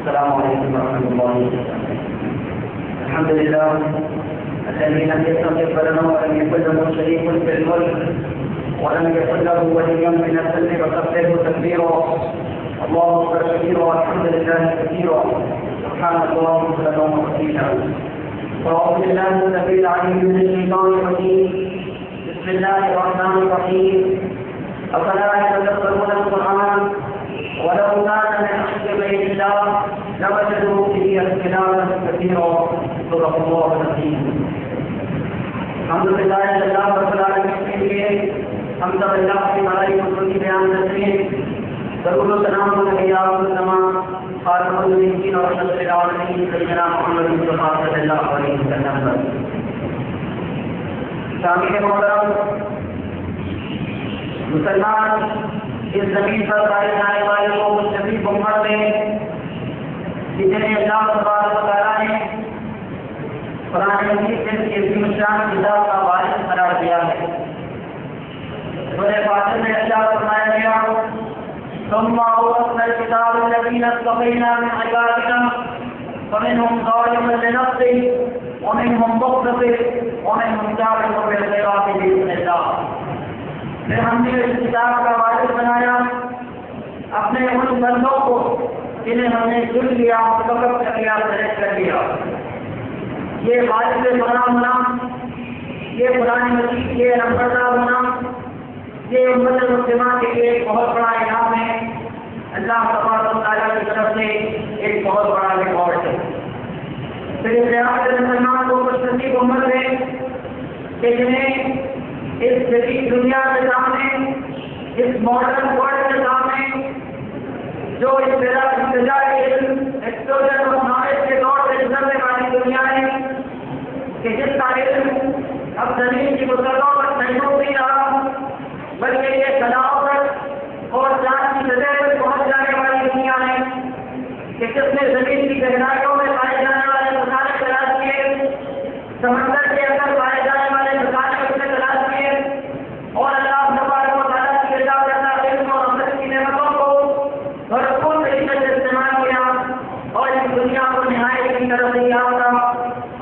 السلام عليكم ورحمة الله وبركاته. الحمد لله الذي لم يستغفر لنا ولم يكن له شريك في الملك ولم يكن له ولي من الذل وكبره تكبيرا. الله اكبر كثيرا والحمد لله كثيرا سبحان الله بكرة وأصيلا. وأعوذ بالله السميع العليم من الشيطان الرجيم. بسم الله الرحمن الرحيم. أفلا يتدبرون القرآن ولو كان من عند غير الله لوجدوا فيه اختلافا كثيرا. صدق الله العظيم. الحمد لله رب العالمين کے لیے حمد اللہ کی بڑائی مصروفی بیان کرتے ہیں. درود و سلام علیہ وسلم خاتم النبیین اور رحمۃ للعالمین سیدنا محمد مصطفیٰ صلی اللہ علیہ وسلم پر. سامعین محترم، مسلمان اس زمین پر پائے جانے والے وہ مستفید امت میں جنہیں اللہ تبارک و تعالیٰ نے قرآن مجید سے عظیم الشان کتاب کا وارث قرار دیا ہے. سورہ فاطر میں اللہ فرمایا گیا ثم أورثنا الكتاب الذين اصطفينا من عبادنا فمنهم ظالم لنفسه ومنهم مقتصد ومنهم سابق بالخيرات بإذن الله. ہم نے اس کتاب کا وارث بنایا اپنے ان بندوں کو جنہیں ہم نے چن لیا، منتخب کر لیا، سلیکٹ کر لیا. یہ وارث قرآن ہونا، یہ قرآن مجید کے نمبردار ہونا، یہ امت مسلمہ کے لیے ایک بہت بڑا انعام ہے. اللہ تبارک و تعالیٰ کی طرف سے ایک بہت بڑا ریکارڈ ہے. پھر اس لحاظ سے مسلمان کو خوش نصیب امت ہے کہ جنہیں اس جدید دنیا کے سامنے، اس ماڈرن ورلڈ کے سامنے جو ایکسپلوژن آف نالج کے دور سے گزرنے والی دنیا ہے کہ جس کا علم اب زمین کی مسلطوں پر محدود نہیں رہا بلکہ یہ خلافت اور چاند کی سطح پر پہنچ جانے والی دنیا ہے کہ جس نے زمین کی گہرائیوں میں پائے جانے والے مسالے تلاش کیے، سمندر کے اندر پائے جانے والے مسالے اس نے تلاش کیے اور اللہ تبارک و تعالیٰ کی عطا کردہ علم اور عمل کی نعمتوں کو بھرپور طریقے سے استعمال کیا اور اس دنیا کو نہایت کی ترقی یافتہ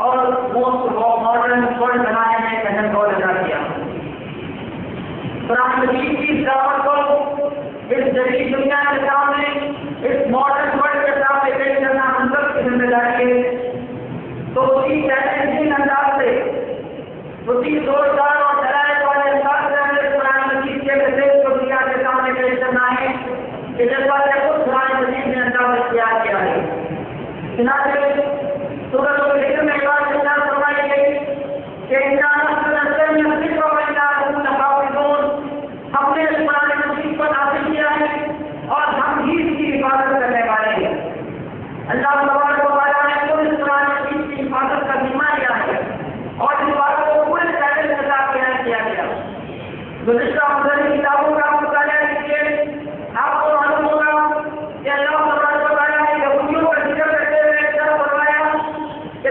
اور موسٹ ماڈرن ورلڈ بنانے میں اہم رول ادا کیا. قرآن مجید کی اس دعوت کو اس جدید دنیا کے سامنے، اس ماڈرن ورلڈ کے سامنے پیش کرنا ہم سب کی ذمہ داری ہے. تو اسی چیلنجنگ انداز سے، اسی زوردار اور ڈرائیو والے انداز سے ہمیں قرآن مجید کے میسیج کو دنیا کے سامنے پیش کرنا ہے کہ جیسا کہ خود قرآن مجید نے انداز اختیار کیا ہے. چنانچہ سورۃ الحجر میں بات ارشاد فرمائی گئی کہ ہم نے اس قرآن مجید کو نازل کیا ہے اور ہم ہی اس کی حفاظت کرنے والے ہیں. اللہ تبارک و تعالیٰ نے خود اس قرآن مجید کی حفاظت کا ذمہ لیا ہے اور اس بات کو پورے چیلنج کے ساتھ بیان کیا گیا. گزشتہ مذہبی کتابوں کا مطالعہ کیجیے، آپ کو معلوم ہوگا کہ اللہ تبارک و تعالیٰ نے یہودیوں کا ذکر کرتے ہوئے ایسا فرمایا کہ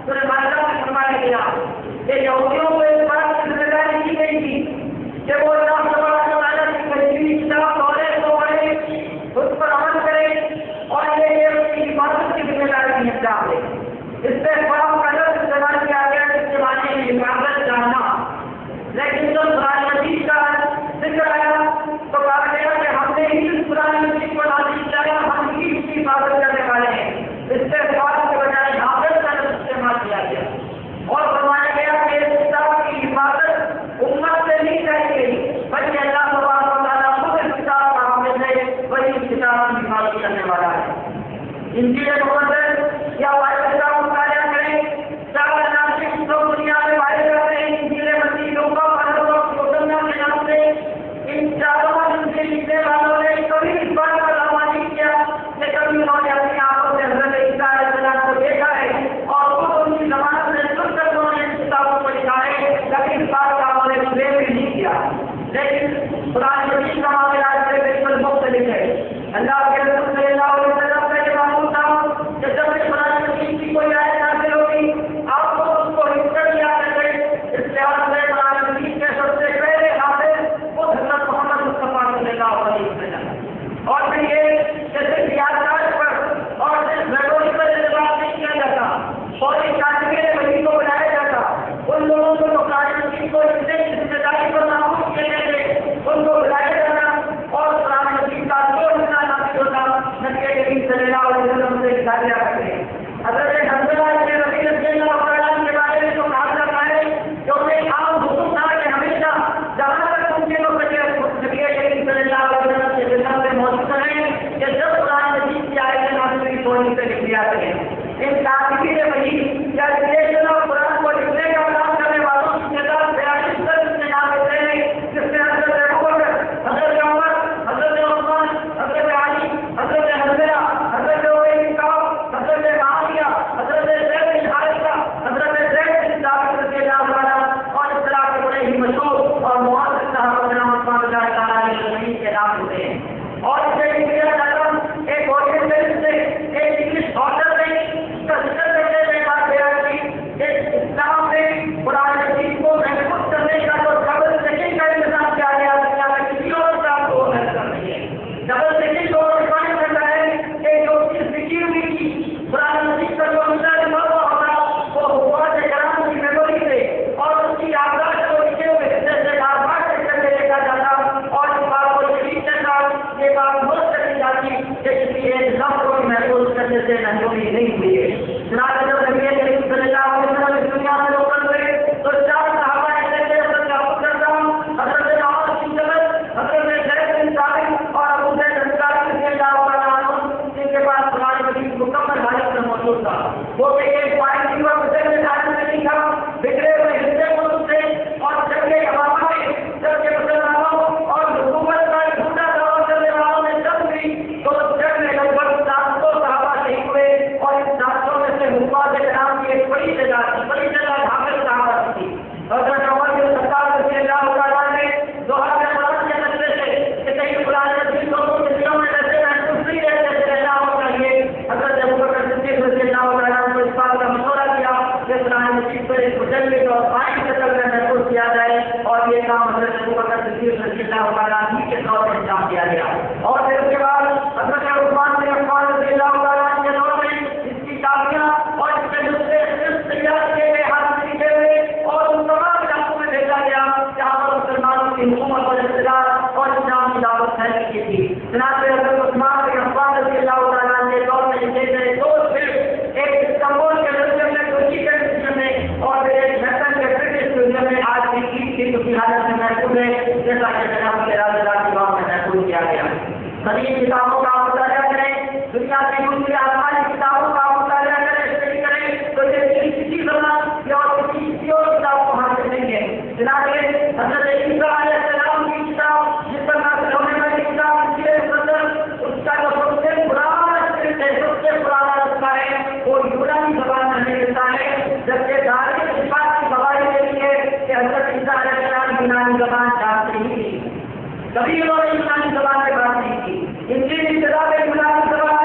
سورہ مائدہ میں فرمایا گیا کہ یہودیوں کو اس بات کی ذمہ داری دی گئی تھی کہ وہ اللہ تبارک و تعالیٰ کی کتابی کتاب توریت کو پڑھیں، اس پر عمل کریں اور یہ اس کی حفاظت کی ذمہ داری نپٹا دیں. اس سے خواب کا لفظ استعمال کیا گیا جس کے معنی میں حفاظت جاننا، لیکن جب قرآن مجید کا ذکر آیا تو کہا گیا کہ ہم نے ہی اس قرآن مجید کو نازل کیا ہے، ہم ہی اس کی حفاظت کرنے والے ہیں. اس سے خواب کے بجائے حافظ کا لفظ استعمال کیا گیا اور فرمایا گیا کہ اس کتاب کی حفاظت امت سے نہیں کری گئی بلکہ اللہ تبارک و تعالیٰ خود اس کتاب کا حافظ ہے، وہی اس کتاب کی حفاظت کرنے والا ہے. انجیل مقدس یا بائبل کا مطالعہ کریں، چار ناسک جو دنیا میں پائے جاتے ہیں انجیل مسیح لوگوں کے نام سے، ان چاروں انجیل لکھنے والوں نے کبھی اس بات کا دعویٰ نہیں کیا کہ کبھی انہوں نے اپنی آنکھوں سے حضرت عیسیٰ علیہ السلام کو دیکھا ہے اور خود ان کی زمانت میں سن کر انہوں نے ان کتابوں کو لکھا ہے، کبھی اس بات کا انہوں نے کلیئر بھی نہیں کیا. لیکن قرآن مجید کا معاملہ سے بالکل مختلف ہے. اللہ کے رسول صلی اللہ علیہ وسلم کا یہ معمول تھا کہ جب بھی قرآن مجید کی کوئی آیت نازل ہوگی آپ کو اس کو حفظ کیا کریں. اس لحاظ سے قرآن مجید کے سب سے پہلے حافظ وہ حضرت محمد مصطفیٰ صلی اللہ علیہ وسلم اور پھر یہ کامیاب ہوتے ہیں. اور اسے کیا جاتا ایک آرگنائزیشن سے ایک انگلش آتھر نے اس کا ذکر کرتے ہوئے بات بیان کی کہ اسلام میں قرآن مجید کو محفوظ کرنے کا جو ڈبل چیکنگ کا انتظام کیا گیا دنیا میں کسی اور کام کو محفوظ کر نہیں ہے. ڈبل چیکنگ کو ڈیفائن کرتا ہے کہ جو چیز لکھی ہوئی تھی قرآن مجید کا جو مثال ہوگا وہ حکومت کرام کی میموری سے اور اس کی یادداشت کو لکھے ہوئے جیسے یادداشت کر کے لکھا جاتا اور اس بات کو شریف کے ساتھ یہ بات بہت کرنی جاتی کہ کسی ایک لفظ کو محفوظ کرنے سے محرومی نہیں ہوئی ہے. جناب جب نبی کریم صلی اللہ علیہ وسلم اس دنیا سے روکن ہوئے تو چار صحابہ ایسے تھے حضرت ابو درداء، حضرت معاذ بن جبل، حضرت زید بن ثابت اور ابو زید انصاری رضی اللہ تعالیٰ عنہ جن کے پاس قرآن مجید مکمل حالت میں موجود تھا. وہ کہ ایک پوائنٹ کی وقت سے حالت میں نہیں تھا، بگڑے ہوئے حصے موجود تھے اور جب کے عوام میں جب کے مسلمانوں اور حکومت کا جھوٹا دعویٰ کرنے والوں نے جب ہوئی تو جب میں لگ بھگ 700 صحابہ شہید ہوئے اور ان 700 میں سے حفاظ کرام کی ایک بڑی تعداد حافظ صحابہ تھی. حضرت عمر بن خطاب رضی اللہ تعالیٰ نے دوہا میں بات کے نظر سے کہ کہیں قرآن مجید لوگوں کے دلوں میں ایسے محسوس نہیں رہتے رہنا ہو چاہیے. حضرت ابوبکر صدیق رضی اللہ تعالیٰ نے اس بات کا مشورہ کیا کہ قرآن مجید پر ایک مجلد اور پائن کے طور میں محفوظ کیا جائے اور یہ کام حضرت ابوبکر صدیق رضی اللہ تعالیٰ کے طور پر انجام دیا گیا. اور پھر اس کے بعد حضرت عثمان بن عفان رضی اللہ تعالیٰ کے دور میں اس کی کاپیاں اور اس کے نسخے تیار کیے گئے ہاتھ میں لکھے ہوئے اور ان تمام علاقوں میں بھیجا گیا جہاں پر مسلمانوں کی حکومت اور اقتدار اور اسلام کی دعوت پھیل کی تھی. چنانچہ حضرت عثمان بن عفان رضی اللہ تعالیٰ کے دور میں لکھے گئے دو صرف ایک استنبول کے میوزیم میں ترکی کے میوزیم میں اور پھر ایک لندن کے برٹش میوزیم میں آج بھی عید کی اسی حالت میں محفوظ ہے جیسا کہ جناب کے راز کی بات میں محفوظ کیا گیا. قدیم کتابوں کا مطالعہ کریں، دنیا کی دوسری آسمانی کتابوں کا مطالعہ کریں، اسٹڈی کریں تو یہ کسی زبان یا اور کسی اور کتاب کو حاصل نہیں ہے. چنانچہ حضرت عیسیٰ علیہ السلام کی کتاب جس پر نازل ہونے والی کتاب اس کا جو سب سے پرانا اسکرپٹ ہے، سب سے پرانا نسخہ ہے وہ یونانی زبان میں ہمیں ملتا ہے، جبکہ دارالعلوم اس بات کی گواہی دیتی ہے کہ حضرت عیسیٰ علیہ السلام یونانی زبان جانتے ہی نہیں، کبھی انہوں نے یونانی زبان میں بات نہیں کی. انجیل ابتدا میں یونانی زبان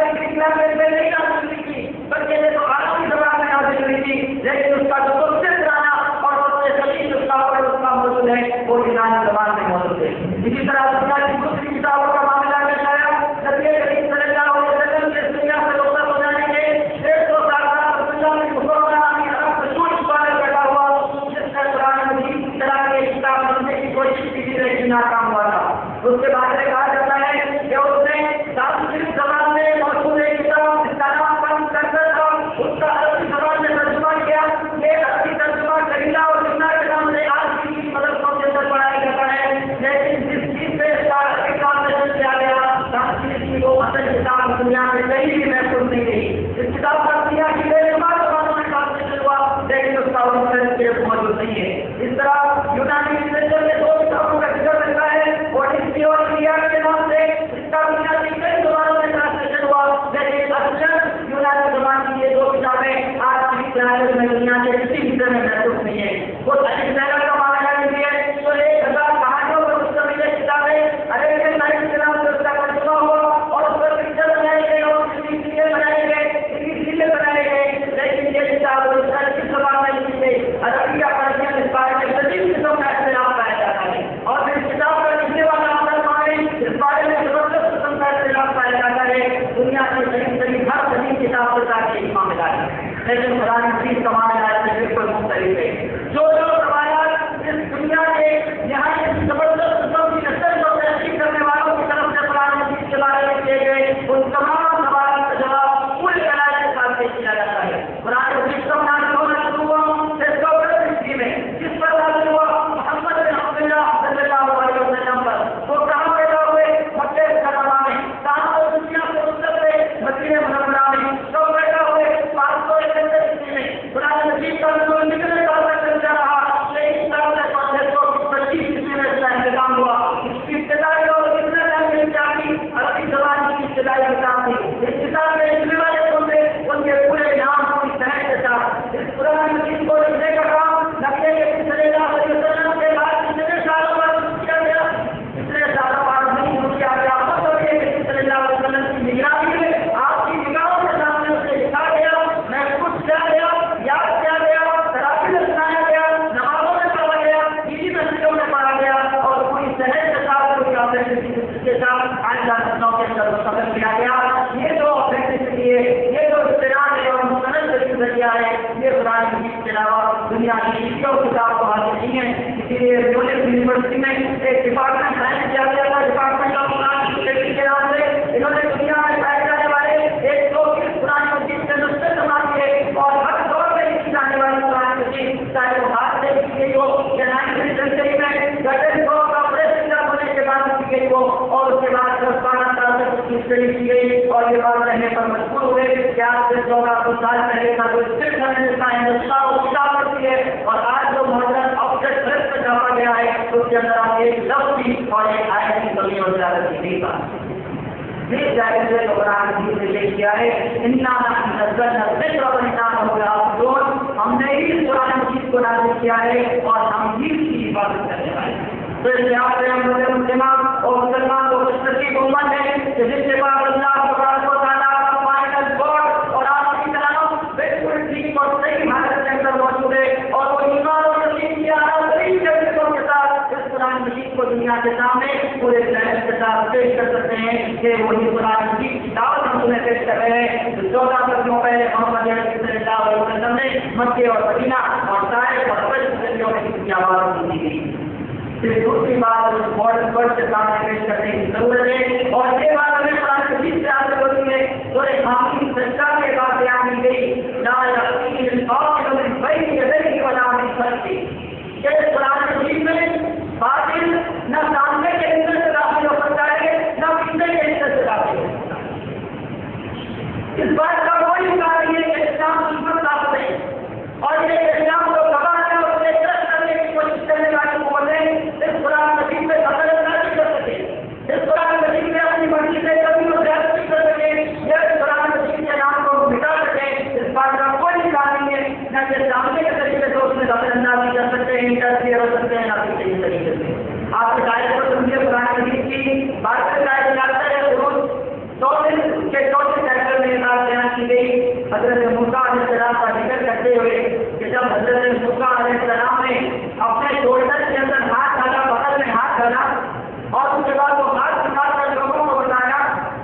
میں نہیں نازل ہوئی تھی بلکہ یہ تو عربی زبان میں نازل ہوئی تھی، لیکن اس کا جو سب سے پرانا اور سب سے قدیم نسخہ اس کا موجود ہے وہ یونانی زبان میں موجود ہے. اسی طرح دنیا کی دوسری کتابوں کا معاملہ کیا ہے. نبی کریم صلی اللہ علیہ وسلم کے دنیا سے رخصت ہو جانے کے 150 سال بعد دنیا میں مسلمان عرب رسول پر بیٹھا ہوا جس نے قرآن مجید کی طرح کی کتاب بننے کی کوشش کی تھی لیکن ناکام ہوا تھا. اس کے بعد میں کہا جاتا ہے کہ اس نے سنسکرت زبان میں موجود ایک کتاب جس کا نام پن کرتا تھا اس کا عربی زبان میں ترجمہ کیا. یہ عربی ترجمہ کریلا اور جملہ کے نام سے آج بھی مدرسوں کے اندر پڑھایا جاتا ہے، لیکن جس چیز سے اس کا عربی ٹرانسلیشن کیا گیا سنسکرت کی وہ اصل کتاب دنیا میں کہیں بھی محفوظ نہیں رہی. اس کتاب کا دنیا کی بے شمار زبانوں میں ٹرانسلیشن ہوا لیکن اس کا موجود نہیں ہے. اس طرح یونانی لٹریچر میں 2 کتابوں کا ذکر ملتا ہے اوڈیسی اور ایلیاڈ کے نام سے. اس کا دنیا کی کئی زبانوں میں ٹرانسلیشن ہوا لیکن اصل یونانی زبان کی یہ 2 کتابیں آج بھی میں دنیا کے کسی حصے میں محفوظ نہیں ہے. وہ الexander کا معاملہ نہیں ہے تو 1000 کہانیوں پر مشتمل یہ کتابیں عربی سائنس کے نام سے اس کا ترجمہ ہوا اور اس پر پکچر بنائے گئے اور سیریز بنائے گئے بنائے گئے لیکن یہ کتاب کس زبان میں لکھی گئی عربی کا پرشین اس بارے میں تجیب قسم کا اختلاف پایا جاتا ہے اور پھر کتاب کا لکھنے والا اس بارے میں زبردست قسم کا اختلاف پایا جاتا ہے. دنیا کی قریب ہر قدیم کتاب کے ساتھ یہ معاملہ ہے لیکن قرآن مجید کا معاملہ سے بالکل مختلف ہے. جو روایات اس دنیا کے نہایت زبردست قسم کی نسل کو تحقیق کرنے والوں کی طرف سے قرآن مجید کے بارے میں کیے گئے ان تمام سوالات کا جواب پورے علاج کے ساتھ پیش کیا جاتا ہے. قرآن مجید کا نازل ہونا شروع ہوا میں جس پر نازل ہوا محمد بن عبداللہ صلی اللہ علیہ وسلم پر. وہ کہاں پیدا ہوئے؟ مکہ مکرمہ میں. کہاں پر دنیا سے رخصت ہوئے؟ مدینہ منورہ میں. کب پیدا ہوئے؟ 561 میں. مشتری کی گئی اور یہ بات رہنے پر مجبور ہوئے کہ آپ سے 1400 سال پہلے کا جو صرف ہندوستان وہ کتاب پڑتی ہے اور آج جو ماڈرن آبجیکٹ ریسٹ چھاپا گیا ہے اس کے اندر آپ ایک لفظ کی اور ایک آیت کی کمی اور زیادہ کی نہیں بات جس جائے سے قرآن حدیث نے یہ کیا ہے انا نزلنا الذکر وانا له لحافظون ہم نے ہی قرآن مجید کو نازل کیا ہے اور ہم ہی اس کی عبادت کرنے والے ہیں تو اس لحاظ سے ہم مسلمان اور مسلمان کو خوش نصیب امت ہے کہ جس کے بعد اللہ تبارک و تعالیٰ کا فائنل ورڈ اور آپ کی طرح بالکل ٹھیک اور صحیح حالت کے اندر موجود ہے اور وہ ایمان اور یقین کی آخری جذبوں کے ساتھ اس قرآن مجید کو دنیا کے سامنے پورے ذہن کے ساتھ پیش کر سکتے ہیں کہ وہی قرآن مجید کی دعوت ہم تمہیں پیش کر رہے ہیں 14 صدیوں پہلے محمد صلی اللہ علیہ وسلم نے مکے اور مدینہ اور طائف اور حبش صدیوں میں کی آواز سنی گئی پھر دوسری بات اس ماڈرن ورلڈ کے سامنے پیش کرنے کی ضرورت ہے اور یہ بات ہمیں قرآن مجید سے حاصل ہوتی ہے سورہ حامیم سجدہ کے بعد بیان کی گئی لا یأتیہ الباطل من بین یدیہ ولا من خلفہ کہ قرآن مجید میں باطل نہ سامنے کے اندر سے داخل ہو سکتا ہے نہ پیچھے کے اندر سے داخل ہو سکتا ہے اس بات کا کوئی انکار نہیں ہے کہ اسلام دشمن طاقت ہے اور یہ اسلام کو تباہ ہے اور اسے ترک کرنے کی کوشش کرنے والی قوتیں اس قرآن مجید میں فضل نہیں کر سکے اس قرآن مجید میں اپنی مرضی سے کبھی وہ زیادہ نہیں کر سکے یا اس قرآن مجید کے نام کو مٹا سکے اس بات کا کوئی انکار نہیں ہے نہ کہ سامنے کے طریقے سے اس میں دخل اندازی کر سکتے ہیں انٹرفیئر ہو سکتے ہیں نہ کسی بھی طریقے سے آپ کے شاید کو سمجھے قرآن مجید کی بات کا شاید جاتا ہے روز 2 دن کے چوتھے چیپٹر میں یہ بات بیان کی گئی حضرت موسیٰ علیہ السلام کا ذکر کرتے ہوئے کہ جب حضرت موسیٰ علیہ السلام نے اپنے شولڈر کے اندر ہاتھ ڈالا بغل میں ہاتھ ڈالا اور اس کے بعد وہ ہاتھ نکال کر لوگوں کو بتایا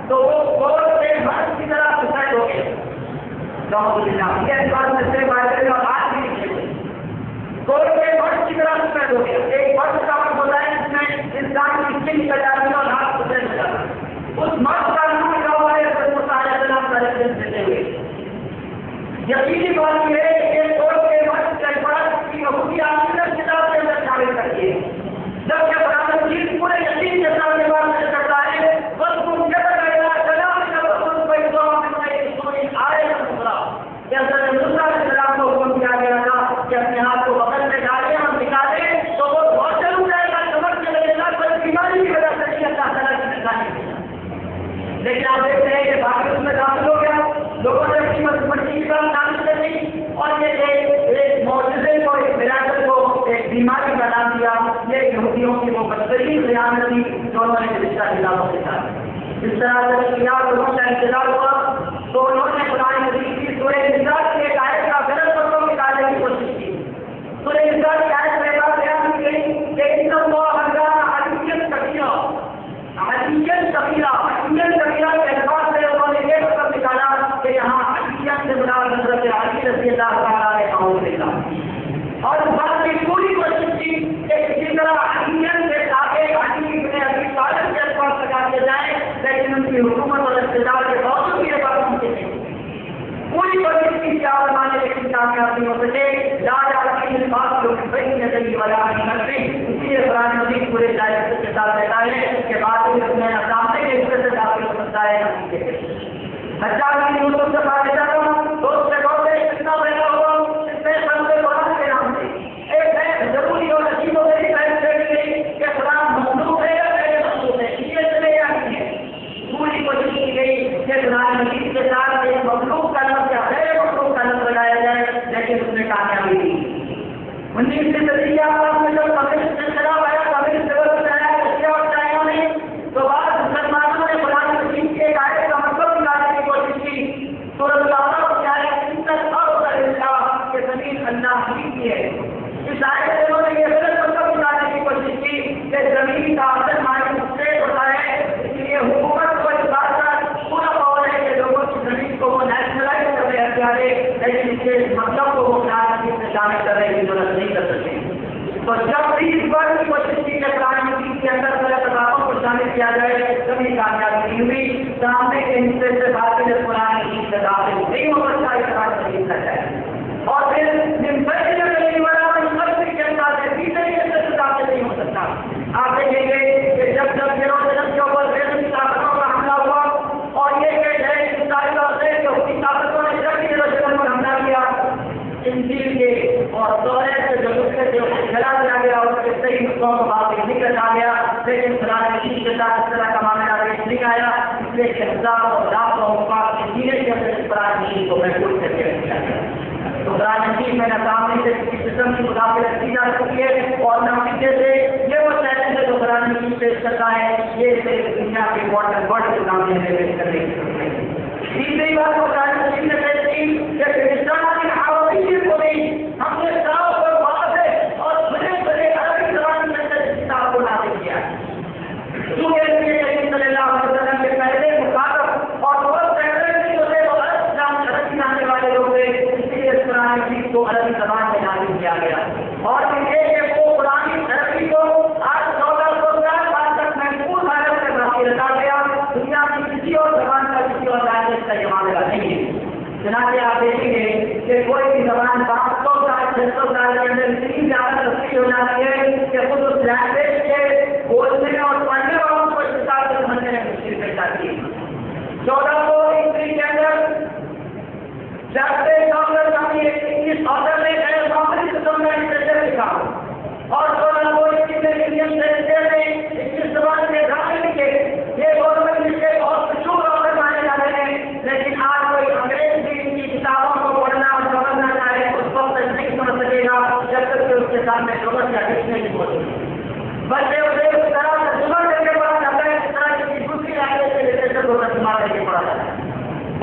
تو وہ گول سے مرد کی طرح سوسائڈ ہو گئے سے بات اور ہاتھ بھی نکلے گول سے مرد کی طرح سوسائڈ ہو گیا ایک مرد کا وقت ہوتا ہے جس میں انسان کی اسکن نکل جاتی ہے اور ہاتھ سوسائڈ ہو جاتا ہے اس مرد کا نام لگا ہوا ہے حضرت موسیٰ علیہ السلام کا ریفرنس دیتے ہوئے یقینی بات یہ ہے کہ گول کے مرد کے بعد کی وہی آخرت کتاب کے اندر شامل کرتی ہے جب کہ قرآن مجید پورے یقین کے ساتھ یہ بات کرتا ہے بس تم کیا کرنا چلا تم کوئی آئے دوسرا کہ حضرت موسیٰ علیہ السلام کو حکم کیا گیا تھا کہ اپنے ہاتھ کو بغل میں ڈالیں اور نکالیں تو وہ بہت ہو جائے گا سمجھ کے لگے گا کوئی بیماری کی وجہ سے نہیں اللہ تعالیٰ کی نشانی لیکن آپ دیکھتے ہیں کہ باقی اس میں داخل ہو گیا لوگوں نے اپنی مرضی کی بات داخل کر دی اور یہ ایک معجزے کو ایک مراکل کو ایک بیماری بنا دیا یہ یہودیوں کی وہ بدترین خیانت تھی جو انہوں نے رشتہ خلافوں کے ساتھ اس طرح سے لوگوں کا انتظار ہوا تو انہوں نے قرآن مجید کی سورہ نساء کی ایک آیت کا غلط مطلب نکالنے کی کوشش کی سورہ نساء کی آیت میں بات بیان کی گئی کہ ان اللہ علیہ کبیرہ علیت کبیرہ کے الفاظ سے انہوں نے یہ مطلب نکالا کہ یہاں علیت سے مراد حضرت علی رضی اللہ تعالیٰ عنہ اور اس بات کی پوری کوشش کی کہ کسی طرح علیت سے آگے علی بن ابی طالب کے الفاظ لگا دیے جائیں لیکن ان کی حکومت اور اقتدار کے باوجود یہ بات ممکن نہیں پوری کوشش کی چار مانے لیکن کامیاب نہیں ہو سکے لا یعلم الباطل من بین یدیہ ولا من خلفہ اس لیے قرآن مجید پورے دائرے کے ساتھ کہتا ہے کہ باطل اپنے سامنے کے حصے سے داخل ہو سکتا ہے حجاج بن یوسف سے بات کرتا ہوں دوست سے بہت کتنا پیدا ہوا اس میں سب سے قرآن کے نام سے ایک ہے ضروری اور عجیب و غریب فیصلے کی گئی کہ قرآن مخلوق ہے یا غیر مخلوق ہے یہ چلے یا نہیں ہے پوری کوشش کی گئی کہ قرآن مجید کے ساتھ ایک مخلوق کا لفظ یا غیر مخلوق کا لفظ لگایا جائے لیکن اس میں کامیابی نہیں 19ویں صدی کے آغاز میں جب کمیونسٹ انقلاب آیا کمیونسٹ ریولوشن آیا رشیا اور چائنا میں تو بعض مسلمانوں نے قرآن مجید کے ایک آیت کا مطلب نکالنے کی کوشش کی سورۃ الاعراف کی آیت 3 کہ زمین اللہ کی ہے اس آیت سے انہوں نے یہ غلط مطلب نکالنے کی کوشش کی کہ زمین کا اثر ہمارے اسٹیٹ ہوتا ہے اس لیے حکومت کو اس بات کا پورا پاور ہے کہ لوگوں کی زمین کو وہ نیشنلائز کر رہے ہیں پیارے لیکن اس کے مطلب کو وہ قرآن مجید میں شامل کرنے کی ضرورت نہیں کر سکتے تو جب بھی اس بات کی کوشش کی کہ قرآن مجید کے اندر غلط کتابوں کو شامل کیا جائے کبھی کامیابی نہیں ہوئی سامنے کے حصے سے باقی قرآن مجید سے داخل نہیں ہو سکتا اس قرآن مجید کا جائے اور پھر کے انداز سے پیچھے سے داخل نہیں ہو سکتا آپ دیکھیں گے کہ جب یروشلم کے اوپر طاقتوں کا حملہ ہوا نہیں آیا، اس لیے کہ ہزاروں لاکھوں اوقات کے سینے کے اندر قرآن مجید کو محفوظ کر کے رکھا گیا۔ تو قرآن مجید میں ناکامی سے کسی قسم کی مداخلت کی جا سکتی ہے، اور نتیجے سے یہ وہ چیلنج ہے جو قرآن مجید پیش کرتا ہے، یہ صرف دنیا کے ماڈرن ورلڈ کے سامنے پیش کرنے کی ضرورت ہے۔ تیسری بات وہ قرآن مجید نے پیش کی کہ کرسچان کی حوالیت کو نہیں، ہم نے صاف اور واضح اور بڑے بڑے عربی زبان کے اندر کتاب کو نازل کیا ہے۔ کیونکہ صلی اللہ علیہ وسلم کے پہلے مخاطب اور بہت پہلے بھی جو تھے وہ عربی جاننے والے لوگ تھے، اس لیے اس قرآن مجید کو عربی زبان میں نازل کیا گیا، اور یہ وہ قرآن عربی کو آج 1400 سال تک محفوظ حالت میں باقی رکھا گیا۔ دنیا کی کسی اور زبان کا کسی اور لینگویج کا یہ معاملہ نہیں ہے۔ چنانچہ آپ دیکھیں گے کہ کوئی بھی زبان 500 سال 600 سال کے اندر اتنی زیادہ تبدیل ہو جاتی ہے کہ خود اس لینگویج کے بولنے اور پڑھنے والوں کو اس حساب سے سمجھنے میں مشکل پیش آتی ہے۔ 1401 کے اندر جب ڈاکٹر کبھی 21 آتھر نے سامنے قسم میں لٹریچر لکھا، اور 1621 میں ولیم شیکسپیئر نے 21 زبان کے ڈرامے لکھے، یہ گورنمنٹ لکھے بہت مشہور آتھر مانے جاتے ہیں، لیکن آج کوئی انگریز بھی ان کی کتابوں کو پڑھنا اور سمجھنا چاہے اس وقت تک نہیں سمجھ سکے گا جب تک کہ اس کے سامنے لغت یا ڈکشنری نہیں موجود، بلکہ اسے اس طرح ترجمہ کر کے پڑھا جاتا ہے جس طرح کسی دوسری لینگویج کے لٹریچر کو ترجمہ کر کے پڑھا جاتا ہے۔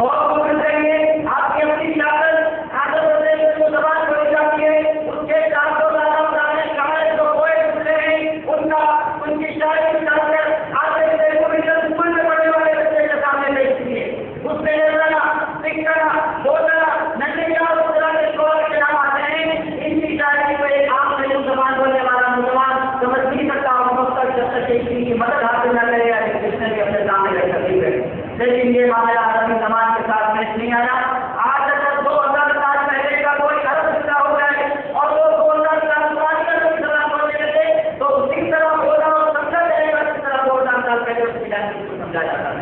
اور وہ کہیں آپ کی اپنی عادت ہوتے جو زبان بولی جاتی ہے اس کے 400 زیادہ پرانے شاعر جو پوئٹ ہوتے ہیں ان کی شاعری آگے سے اسکول میں پڑھنے والے بچے کے سامنے پیش کیے، اس میں لکھنا بولنا نشیا اس طرح کے شعر کے نام آتے ہیں۔ ان کی شاعری کو ایک عام علم زبان بولنے والا مسلمان سمجھ نہیں سکتا، اور وقت تک جب تک کسی کی مدد حاصل نہ کرے یا ڈکشنری اپنے سامنے رکھ سکتی ہے۔ لیکن یہ معاملہ عربی زبان کے ساتھ پیش نہیں آیا۔ آج تک 2000 سال پہلے کا کوئی عرب حصہ ہو جائے اور وہ 2000 سال پرانی عربی زبان بولنے لگے تو اسی طرح بولنا اور سمجھا جائے گا جس طرح 2000 سال پہلے اس کی لینگویج کو سمجھا جاتا ہے۔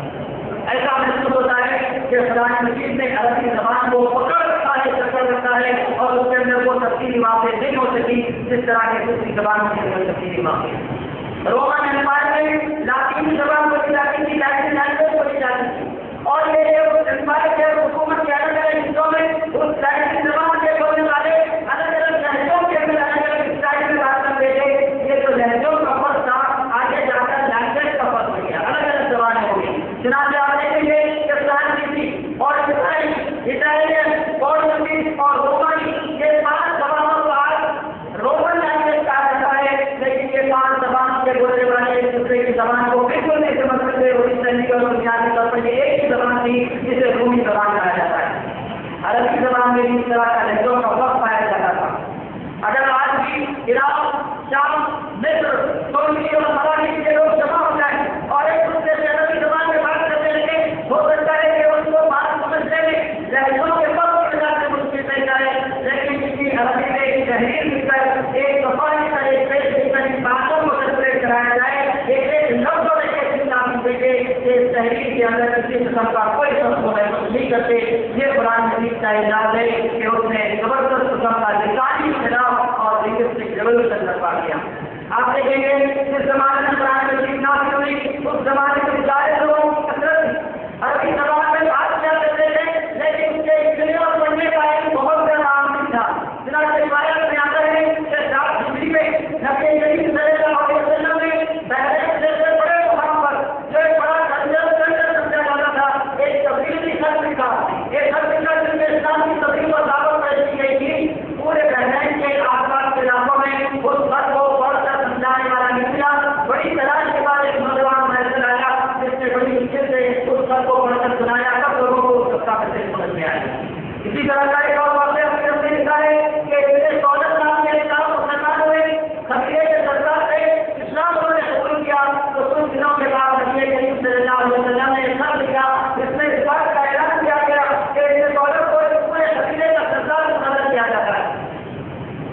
ایسا محسوس ہوتا ہے کہ قرآن مجید نے عربی زبان کو پکڑ رکھا ہے، چکر رکھا ہے، اور اس کے اندر وہ تفصیلی باتیں نہیں ہو سکی جس طرح کے دوسری زبانوں کے اندر تفصیلی باتیں۔ رومن امپائر میں لاطینی زبان بولی جاتی تھی، لیٹن لینگویج بولی جاتی تھی، اور یہ امپائر کے حکومت کے الگ الگ حصوں میں اس لیٹن زبان کے بولنے والے الگ الگ لہجوں کے اندر الگ الگ اسٹائل میں بات کرتے تھے۔ یہ جو لہجوں کا فرق تھا آگے جا کر لینگویج کا فرق ہو گیا، الگ الگ زبانیں ہو گئی۔ چنانچہ آپ دیکھیں گے کہ فرانسیسی اور اٹالین پورتگیز اور رومانی یہ 5 زبانوں کو آج رومن لینگویج کہا جاتا ہے، لیکن یہ 5 زبانوں کے بولنے والے ایک دوسرے کی زبان کو بالکل نہیں سمجھ سکتے، اور اس طریقے اور بنیادی طور پر یہ ایک ہی زبان تھی جسے رومی زبان کہا جاتا ہے۔ عربی زبان میں اس طرح کا لہجوں کا وقت پایا جاتا تھا۔ اگر آج بھی عراق، شام، مصر، ترکی اور مراکش کے لوگ جمع ہو جائیں اور ایک دوسرے سے عربی زبان میں بات کرنے لگے، ہو سکتا ہے کہ ان کو بات سمجھنے میں لہجوں کے فرق کی وجہ سے مشکل پیش آئے، لیکن کسی عربی میں ایک تحریر لکھ کر ایک صفائی کا ایک پیش لکھ کر ان باتوں کو تصویر کرایا جائے، ایک لفظ اور ایک دیکھے کہ اس تحریر کے اندر کسی قسم کا کوئی شخص کو محسوس نہیں کرتے۔ یہ قرآن مجید کا اعزاز ہے کہ اس نے زبردست قسم کا لسانی خلاف اور لنگوسٹک ریولوشن برپا کیا۔ آپ دیکھیں گے جس زمانے میں قرآن مجید نازل ہوئی اس زمانے میں ظاہر لوگوں کی کثرت عربی زبان میں بات کیا کرتے تھے، لیکن اس کے لکھنے اور پڑھنے کا ایک بہت زیادہ عام نہیں تھا۔ چنانچہ روایت میں آتا ہے کہ 7 ہجری میں نبی کریم صلی اللہ علیہ وسلم نے بحرین جیسے بڑے مقام پر جو ایک بڑا کنجر سمجھا جاتا تھا ایک تفصیلی خط لکھا، ایک خط لکھا جس میں اسلام کی تبلیغ اور دعوت پیش کی گئی تھی۔ پورے بحرین کے آس پاس کے علاقوں میں اس خط کو پڑھ کر سمجھانے والا نکلا۔ بڑی تلاش کے بعد ایک نوجوان محفل آیا جس نے بڑی مشکل سے اس خط کو پڑھ کر سنایا، سب لوگوں کو اس کا مسئلہ سمجھ میں آیا۔ اسی طرح کا ایک اور واقعہ نے لکھا ہے کہ ابن سعود نام کے ایک مسلمان ہوئے، قبیلے کے سردار تھے، اسلام انہوں نے قبول کیا تو کچھ دنوں کے بعد نبی کریم صلی اللہ علیہ وسلم نے ایک خط لکھا جس میں اس بات کا اعلان کیا گیا کہ ابن سعود کو اس پورے قبیلے کا سردار مقرر کیا جاتا ہے۔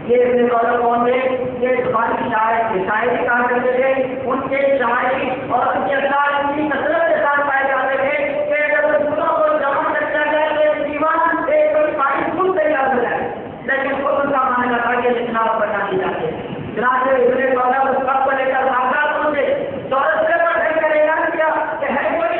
یہ ابن سعود کون تھے؟ یہ زبانی شاعری کہا کرتے تھے۔ ان کے شاعری اور ان کے اثار اتنی کثرت کے ساتھ پائے جاتے تھے کہ اگر دونوں کو جمع کر دیا جائے تو ایک دیوان ایک کوئی پانی خود تیار ہو جائے، لیکن خود ان کا ماننا تھا کہ لکھنا اور پڑھنا نہیں چاہتے۔ چنانچہ ابن سعود اس وقت کو لے کر بغداد پہنچے، دولت سے پڑھنے کا اعلان کیا کہ ہے کوئی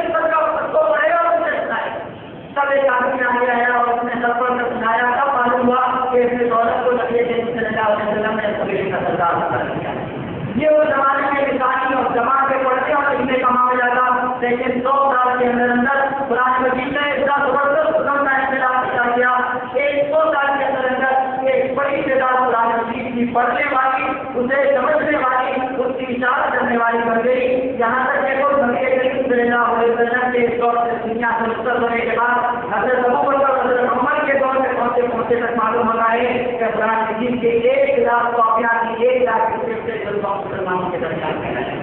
لیکن 100 سال کے اندر قرآن مجید نے اتنا زبردست قسم کا اختلاف کیا گیا کہ 100 سال کے اندر ایک بڑی تعداد قرآن مجید کی پڑھنے والی، اسے سمجھنے والی، اس کی اشاعت کرنے والی بن گئی، یہاں تک کہ خود نبی کریم صلی اللہ علیہ وسلم کے اس دور سے دنیا سے رخصت ہونے کے بعد حضرت ابوبکر اور حضرت عمر کے دور میں پہنچتے پہنچتے تک معلوم ہوتا ہے کہ قرآن مجید کے 1,00,000 کاپیاں کی 1,00,000 سے مسلمانوں کے درمیان میں ہے۔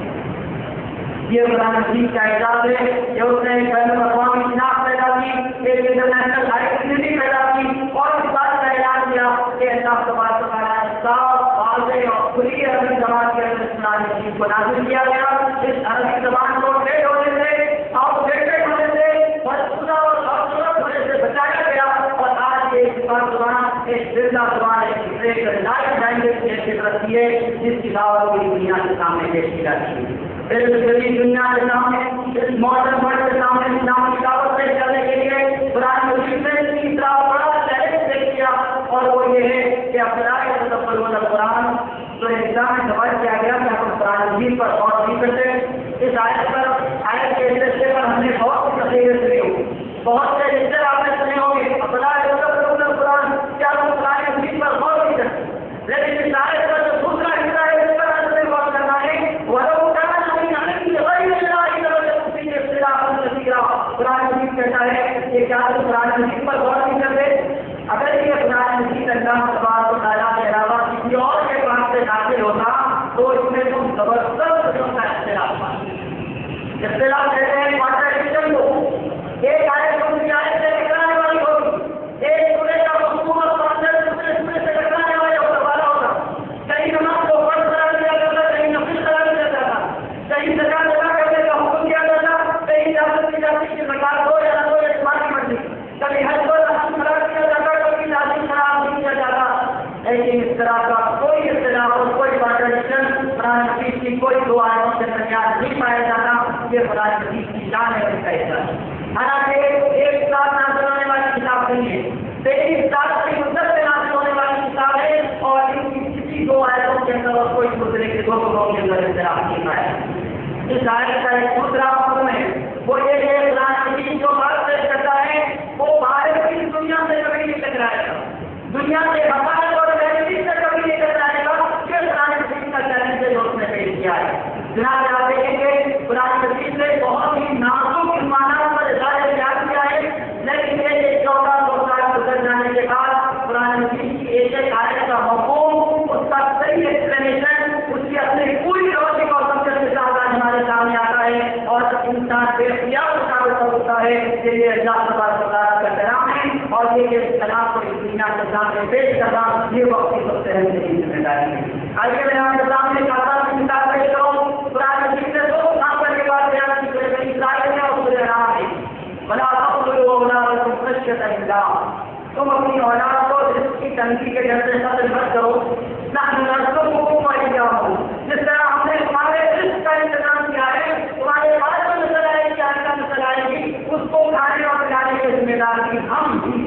یہ قرآن مجید کا اعزاز ہے کہ اس نے بین الاقوامی شناخت پیدا کی، ایک انٹرنیشنل آئیڈینٹی پیدا کی اور اس بات کا اعلان کیا کہ اللہ تبارک و تعالیٰ نے صاف واضح اور کھلی عربی زبان کے اندر قرآن مجید کو نازل کیا گیا۔ اس عربی زبان کو ڈیٹ ہونے سے اور ڈیٹڈ ہونے سے بدخدا اور غلط ہونے سے بچایا گیا اور آج یہ زبان ایک زندہ زبان ہے، ایک لائف لینگویج جیسی رکھتی ہے جس کی دعوت پوری دنیا کے سامنے پیش کی جاتی ہے۔ جدید دنیا کے سامنے، اس ماڈرن ورلڈ کے سامنے اسلام کی دعوت پیش کرنے کے لیے قرآن مجید نے تیسرا بڑا چیلنج پیش کیا اور وہ یہ ہے کہ افراد تدبر القرآن جو ایگزام میں سوال کیا گیا کہ ہم قرآن مجید پر غور نہیں کرتے۔ اس آیت کے سلسلے پر ہم نے بہت سی تقریریں سنی ہوگی، بہت سے لیکچر آپ نے سنے ہوں گے افراد تدبر القرآن، کیا ہم قرآن مجید پر غور نہیں کرتے، لیکن اس آیت کا جو دوسرا حصہ ہے اس پر ہم نے غور کرنا ہے۔ قرآن مجید کہتا ہے کہ کیا تم قرآن مجید پر غور نہیں کرتے؟ اگر یہ قرآن مجید اللہ تبارک و تعالیٰ کے علاوہ کسی اور کے پاس سے نازل ہوتا تو اس میں تم زبردست قسم کا اختلاف کہتے ہیں کانٹرڈکشن کو، ایک آیت دوسری آیت سے ٹکرانے والی ہوگی، ایک سورے کا مفہوم اور کانسیپٹ دوسرے سورے سے ٹکرانے والا ہوگا، کہیں نماز کو فرض قرار دیا جاتا، کہیں نفل قرار دیا جاتا، کہیں زکات ادا کرنے کا حکم دیا جاتا، کہیں اجازت دی جاتی کہ زکات دو یا نہ دو یہ تمہاری مرضی، کبھی حج کو لازم قرار دیا جاتا، کبھی لازم قرار نہیں دیا جاتا، لیکن اس طرح کا کوئی اختلاف اور کوئی کانٹرڈکشن قرآن مجید کی کوئی دو آیتوں کے درمیان نہیں پایا جاتا۔ یہ قرآن مجید کی شان ہے، اس کا احساس حالانکہ ایک ساتھ نازل ہونے والی کتاب نہیں ہے، 23 سال کی مدت سے نازل ہونے والی کتاب ہے اور ان کی کسی دو آیتوں کے اندر اور کوئی دوسرے کے دو لوگوں کے اندر اختلاف نہیں پایا۔ اس آیت کا ایک دوسرا حکم ہے، وہ یہ ہے قرآن مجید جو بات پیش کرتا ہے وہ باہر کی دنیا سے کبھی نہیں ٹکرائے گا، دنیا کے حقائق اور ریئلٹی سے کبھی نہیں ٹکرائے گا۔ یہ قرآن مجید کا چیلنج ہے جو اس نے پیش کیا ہے۔ جناب آپ دیکھیں گے قرآن مجید نے بہت ہی نازک عنوانات پر اظہار خیال کیا ہے، لیکن یہ 14 سال گزر جانے کے بعد قرآن مجید کی ایک ایک آیت کا مفہوم، اس کا صحیح ایکسپلینیشن، اس کی اپنی پوری لوجک اور کنسیپٹ کے ساتھ ہمارے سامنے آتا ہے اور انسان بے اختیار ثابت ہوتا ہے کہ یہ اللہ تبارک و تعالیٰ کا کلام ہے اور یہ کلام کو اس دنیا کے سامنے پیش کرنا یہ وقت کی سب سے اہم ذمہ داری ہے۔ آئیے میں آپ کے سامنے ایک آسان سی مثال پیش کروں۔ قرآن مجید نے 2 خاصر کے بعد بیان کی سورہ بنی اسرائیل ہے اور سورہ انعام ہے، وَلَا تَقْتُلُوا أَوْلَادَكُمْ خَشْيَةَ إِمْلَاقٍ، تم اپنی اولاد کو رزق کی تنگی کے ڈر سے قتل مت کرو، نحن نرزقكم وإياهم، جس طرح ہم نے تمہارے رزق کا انتظام کیا ہے، تمہارے بعد میں نسل آئے گی، آئندہ نسل آئے گی، اس کو کھانے اور پلانے کے ذمہ دار بھی ہم بھی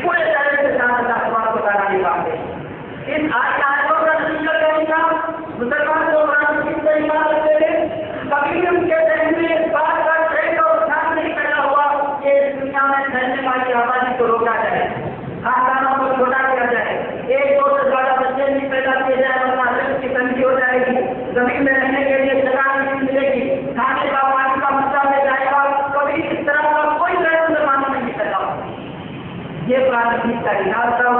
پورے طرح سے ساتھ اللہ تبارک و تعالیٰ نبھاتے ہیں۔ اس آیتوں کا نتیجہ کیا نکلا؟ مسلمان جو قرآن مجید سے ایمان رکھتے تھے، کبھی ان کے ذہن میں اس بات کا ٹرینڈ اور خیال نہیں پیدا ہوا کہ اس دنیا میں پھیلنے والی آبادی کو روکا جائے، خاندانوں کو چھوٹا کیا جائے، 1-2 سے زیادہ بچے نہیں پیدا کیے جائے ورنہ رزق کی تنگی ہو جائے گی، زمین میں رہنے کے لیے جگہ نہیں ملے گی، کھانے کا پانی کا مسئلہ لے جائے گا، کبھی اس طرح کا کوئی ٹرینڈ مسلمانوں میں نہیں پیدا ہوا۔ یہ قرآن مجید کا اظہار تھا،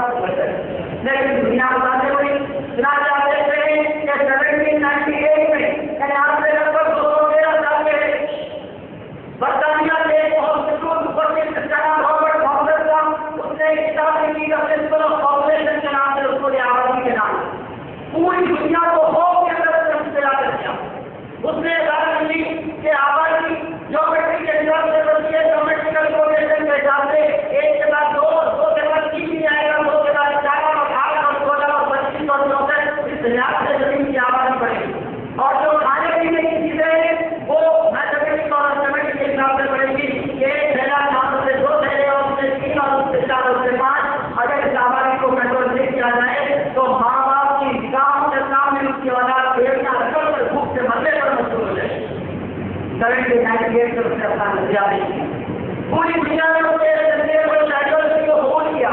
لیکن دنیا بتاتے ہوئی چنانچہ آپ دیکھتے ہیں کہ 1798 میں یعنی آج سے لگ بھگ 213 سال پہلے برطانیہ کے ایک بہت مشہور مفکر جس کا نام رابرٹ ماؤزر تھا، اس نے ایک کتاب لکھی پرنسپل آف پاپولیشن کے نام سے، اس کو آبادی کے نام پوری دنیا کو خوف کے اندر سے مبتلا کر دیا۔ اس نے اظہار کی کہ آبادی جیومیٹری کے حساب سے بڑھتی ہے، جیومیٹریکل پروگریشن کے حساب سے 1 کے بعد 2 کے بعد 3 بھی آئے گا، 2 کے بعد 4 اور 8 اور 16 اور 25 اور 64 اس 1998 سے اس نے اپنا نظریہ پیش کیا. پوری دنیا میں اس کے ذریعے پر سائیکالوجی کو قبول کیا.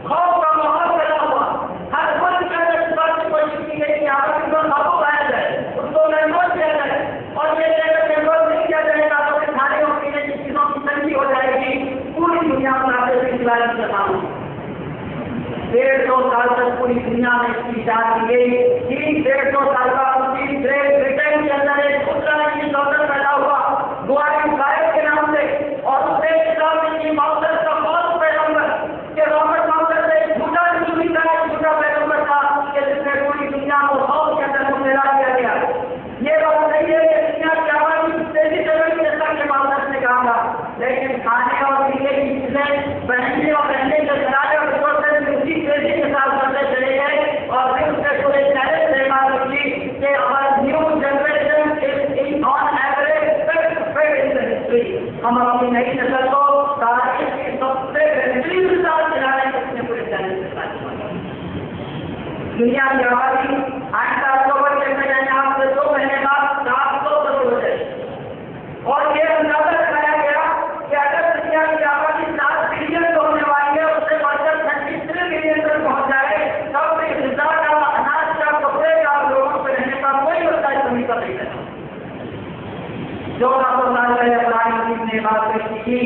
خوف کا ماحول پیدا ہوا. ہر فرد کے اندر اس بات کی کوشش کی گئی کہ یہاں پر اس کو قابو پایا جائے, اس کو محفوظ کیا جائے, اور یہ کہہ کر محفوظ نہیں کیا جائے گا تو پھر کھانے اور پینے کی چیزوں کی تنگی ہو جائے گی. پوری دنیا میں آپ سے روایت کا کام 150 سال تک پوری دنیا میں اس کی اشاعت کی گئی. 150 سال کا برٹن کے اندر ایک خطرہ کی دولت پیدا ہوا گواری صاحب کے نام سے, اور اس نے کتاب میں کی معذرت کا بہت پیغمبر کہ رابرٹ معذرت ایک جھوٹا نبی تھا, ایک جھوٹا پیغمبر تھا کہ جس میں پوری دنیا کو خوف کے اندر مبتلا کیا گیا. یہ بات نہیں ہے کہ دنیا کی آبادی تیزی سے بڑی جیسا کہ معذرت نے کہا تھا, لیکن کھانے اور پینے کی چیزیں پہننے اور رہنے کے ذرائع اور ریسورسز اسی تیزی کے ساتھ بڑھتے چلے گئے. اور پھر اس نے پورے چیلنج سے بات رکھی کہ ہماری new generation is on average fat in the history. ہم اپنی نئی نسل کو تاریخ کی سب سے بہترین مثال دلانے کے اپنے پورے چیلنج کے ساتھ دنیا کی آبادی آئندہ اکتوبر کے مہینے آپ سے 2 مہینے بعد 700 کروڑ ہو جائے, اور یہ اندازہ لگایا گیا کہ اگر دنیا کی آبادی 7 بلین کو ہونے والی ہے, اس سے بڑھ کر 33 بلین تک پہنچ جائے, تب بھی غذا کا, اناج کا, کپڑے کا, لوگوں پہ رہنے کا کوئی مسئلہ کمی کا نہیں ہے. جو قرآن نے بات پیش کی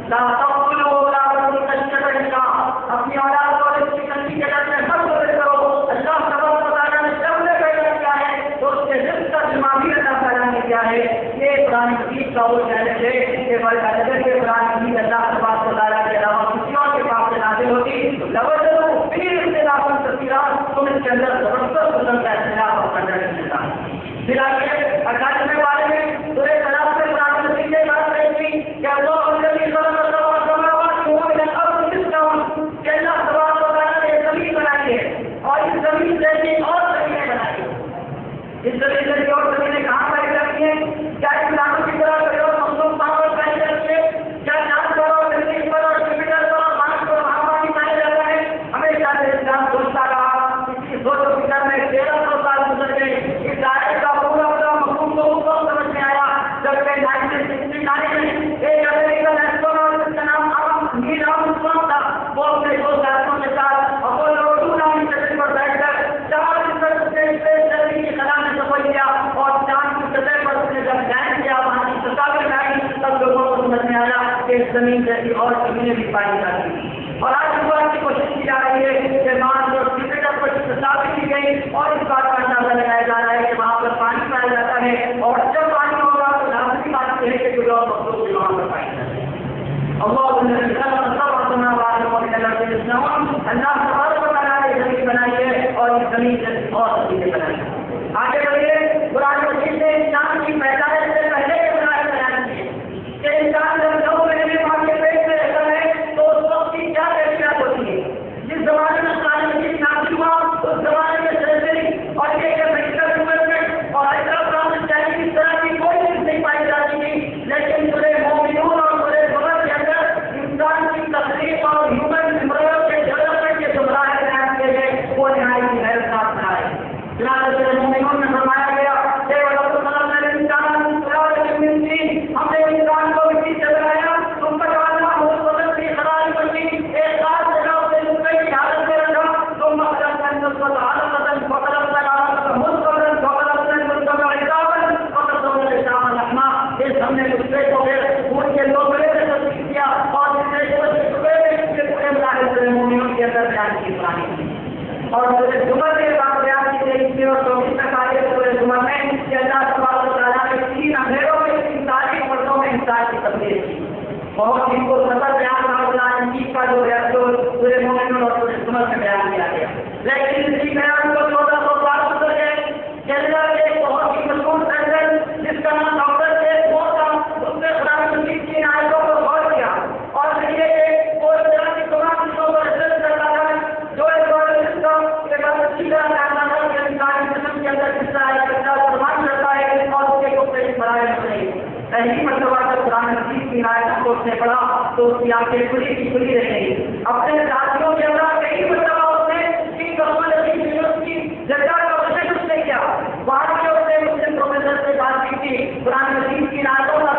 لا تقتلوا اولادکم خشیۃ املاق, اپنی اولاد کو اس کی تنگی کے ڈر سے مت ظاہر کرو. اللہ تبارک و تعالیٰ نے جب نے پیدا کیا ہے تو اس کے رزق کا ذمہ اللہ تعالیٰ نے کیا ہے. یہ قرآن مجید کا وہ چیلنج ہے کہ اگر یہ قرآن مجید اللہ تبارک و تعالیٰ کے علاوہ کسی اور کے پاس سے نازل ہوتی لوجدوا فیہ اختلافا کثیرا, تم اس کے اندر زبردست قسم کا اختلاف اور کنڈر ملتا ہے. پھر آگے 98 والے میں سورہ طلاق سے قرآن مجید نے بات کی کہ اللہ الذی خلق سبع سماوات ومن الارض مثلهن, کہ اللہ تبارک و تعالیٰ نے زمین بنائی ہے اور اس زمین جیسی اور زمینیں بنائی ہیں. اس زمین جیسی اور زمینیں کہاں پائی جاتی ہیں؟ کیا اسلام کی طرح کوئی اور مخلوق کہاں پر پائی جاتی ہے؟ کیا چاند پر اور زمین پر اور جوپیٹر پر اور مارس پر وہاں پانی پایا جاتا ہے؟ ہمیشہ سے اسلام سوچتا رہا. اس کی سوچ و فکر میں 1300 سال گزر گئے. اس آیت کا پورا مفہوم کو اس وقت سمجھ میں آیا جب کہ 1969 میں ایک امریکن ایسٹروناٹ جس کا نام نیل آرمسٹرانگ تھا, وہ اپنے 2 ساتھیوں کے ساتھ اپولو 2 نامی سٹیشن پر بیٹھ کر 4 دن تک اس نے اسپیس جرنی کی خلا میں سفر کیا, اور چاند کی سطح پر اس نے جب لینڈ کیا, وہاں کی تصاویر لائی, تب لوگوں کو سمجھ میں آیا کہ اس زمین جیسی اور زمینیں بھی پائی جاتی ہیں. اور آج اس بات کی کوشش کی جا رہی ہے کہ مارس اور جوپیٹر پر تصاویر کی گئی اور اس بات کا اندازہ لگایا جا رہا ہے کہ وہاں پر پانی پایا جاتا ہے, اور جب پانی ہوگا تو لازمی بات یہ ہے کہ کوئی اور مخلوق بھی وہاں پر پائی جاتی ہے. اللہ تبارک و تعالیٰ نے زمین بنائی ہے اور اس زمین سے اور زمینیں بنائی ہیں. آگے بڑھیے. قرآن مجید نے انسان کی پیدائش سے پہلے کے بنائے بیان کیے کہ انسان جب 9 مہینے ماں کے پیٹ میں رہتا ہے تو اس وقت کی کیا کیفیت ہوتی ہے. جس زمانے میں قرآن مجید نازل ہوا اس زمانے میں سرجری اور یہ میڈیکل ڈیولپمنٹ اور الٹراساؤنڈ اسکیننگ اس طرح کی کوئی چیز نہیں پائی جاتی تھی, لیکن پورے مومنون اور پورے ملک کے اندر انسان کی تخلیق اور ہیومن امبرائیو کے ڈیولپمنٹ کے جو مراحل بیان کیے گئے وہ نہایت ہی غیر صاف بنائے. چنانچہ مومنون میں فرمایا گیا کہ ہم نے انسان کو مٹی سے بنایا, تم پر بدل کی خرابی بنی, ایک خاص جگہ سے نطفے کی حالت میں رکھا, تم ہم نے نطفے کو خون کے لوگڑے سے تبدیل کیا اور مومنوں کے اندر بیان کی پرانی اور پورے زمر کے بعد بیان کی گئی اور 24 تک آگے پورے زمر میں کہ اللہ تبارک و تعالیٰ نے 3 اندھیروں میں 3 تاریخ مردوں میں انسان کی تبدیل کی. بہت ان کو سفر بیان کا جو ہے جو پورے مومنوں اور پورے زمر میں بیان کیا گیا, لیکن اسی بیان کو 1400 سال گزر گئے. کینیڈا کے ایک بہت ہی مشہور سرجن جس کا نام ڈاکٹر کے وہ تھا, اس نے قرآن مجید کی آیتوں کو غور کیا اور یہ وہ اس طرح کی قرآن کو ریسرچ کرتا تھا جو ایک بار اس کا کے بعد اچھی طرح جانتا تھا کہ انسانی جسم کے اندر کس طرح ہے, کس طرح فرمان کرتا ہے اور اس کے کپڑے کی فرائض نہیں. پہلی مرتبہ جب قرآن مجید کی آیتوں کو اس نے پڑھا تو اس کی آنکھیں کھلی کی کھلی رہ گئی. اپنے ساتھیوں کے اندر کئی مرتبہ اس نے ان یونیورسٹی جگہ کا وزن اس نے کیا, وہاں کے اس نے مسلم پروفیسر سے بات کی تھی, قرآن مجید کی آیتوں کا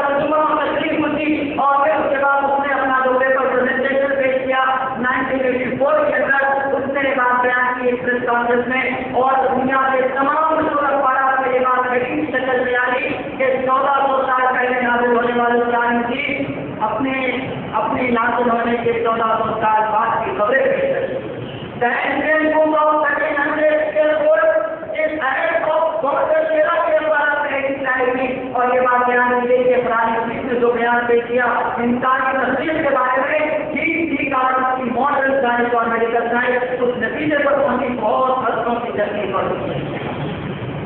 اپنی نازل ہونے کے 1400 سال بعد کی خبریں پیش کریں. The Indian book of 1300 years old is ahead of Dr. Sheila کے بارے میں اسلامی اور یہ بات بیان کی گئی کہ قرآن مجید نے جو بیان پیش کیا انسانی تصویر کے بارے میں ٹھیک کی ماڈرن سائنس اور میڈیکل سائنس اس نتیجے پر پہنچی بہت حدوں کی جلدی پر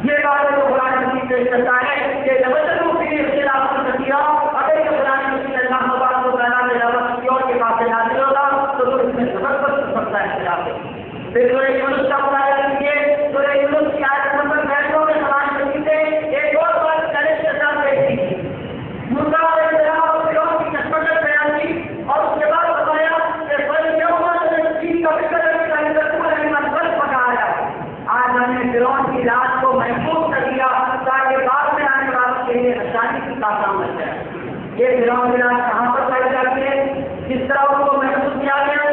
یہ بات جو قرآن مجید پیش کرتا ہے کہ نبتوں کی اختلاف کی نتیجہ اگر یہ قرآن مجید اللہ مبارک و تعالیٰ نے نبت کی اور کے پاس نازل ہوگا تو اس میں زبردست سمجھتا ہے اختلاف ہے. پھر سورہ یونس کا مطالعہ کیجیے. سورہ یونس کی آیت نمبر 65 میں قرآن مجید نے ایک اور بات چیلنج کے ساتھ پیش کی. موسیٰ علیہ السلام اور فرعون کی کشمکش بیان کی اور اس کے بعد بتایا کہ فَلْيَوْمَ کا فکر پکایا. آج ہم نے فرعون کی لاش کو محفوظ کر دیا تاکہ بعد میں آنے والوں کے لیے نشانی کی کام بن جائے. یہ فرعون کی لاش کہاں پر پائی جاتی ہے؟ جس طرح ان کو محفوظ کیا گیا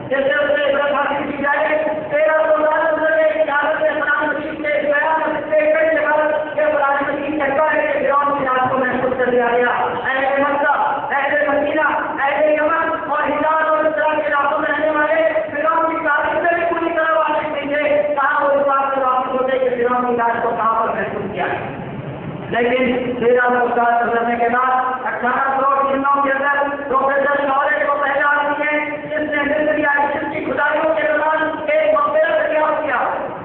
جیسے اسے عبرت حاصل کی جائے. 1300 سال گزرے اجازت قرآن مجید کے بیان سے کئی جگہ یہ قرآن مجید کہتا ہے کہ فرعون کی لاش کو محفوظ کر دیا گیا. اہل مکہ، اہل مدینہ، اہل یمن اور حجاز اور اس طرح کے علاقوں میں رہنے والے فرعون کی تاریخ سے بھی پوری طرح واقف نہیں تھے. کہاں وہ اس بات سے واقف ہوتے کہ فرعون کی لاش کو کہاں پر محفوظ کیا ہے. لیکن 1300 سال گزرنے کے بعد 18 کروڑ دنوں کے اندر پروفیسر نالج کو پہلا آدمی ہے جس نے مصری آئیشن کی کھدائیوں کے دوران ایک مقبرہ تیار کیا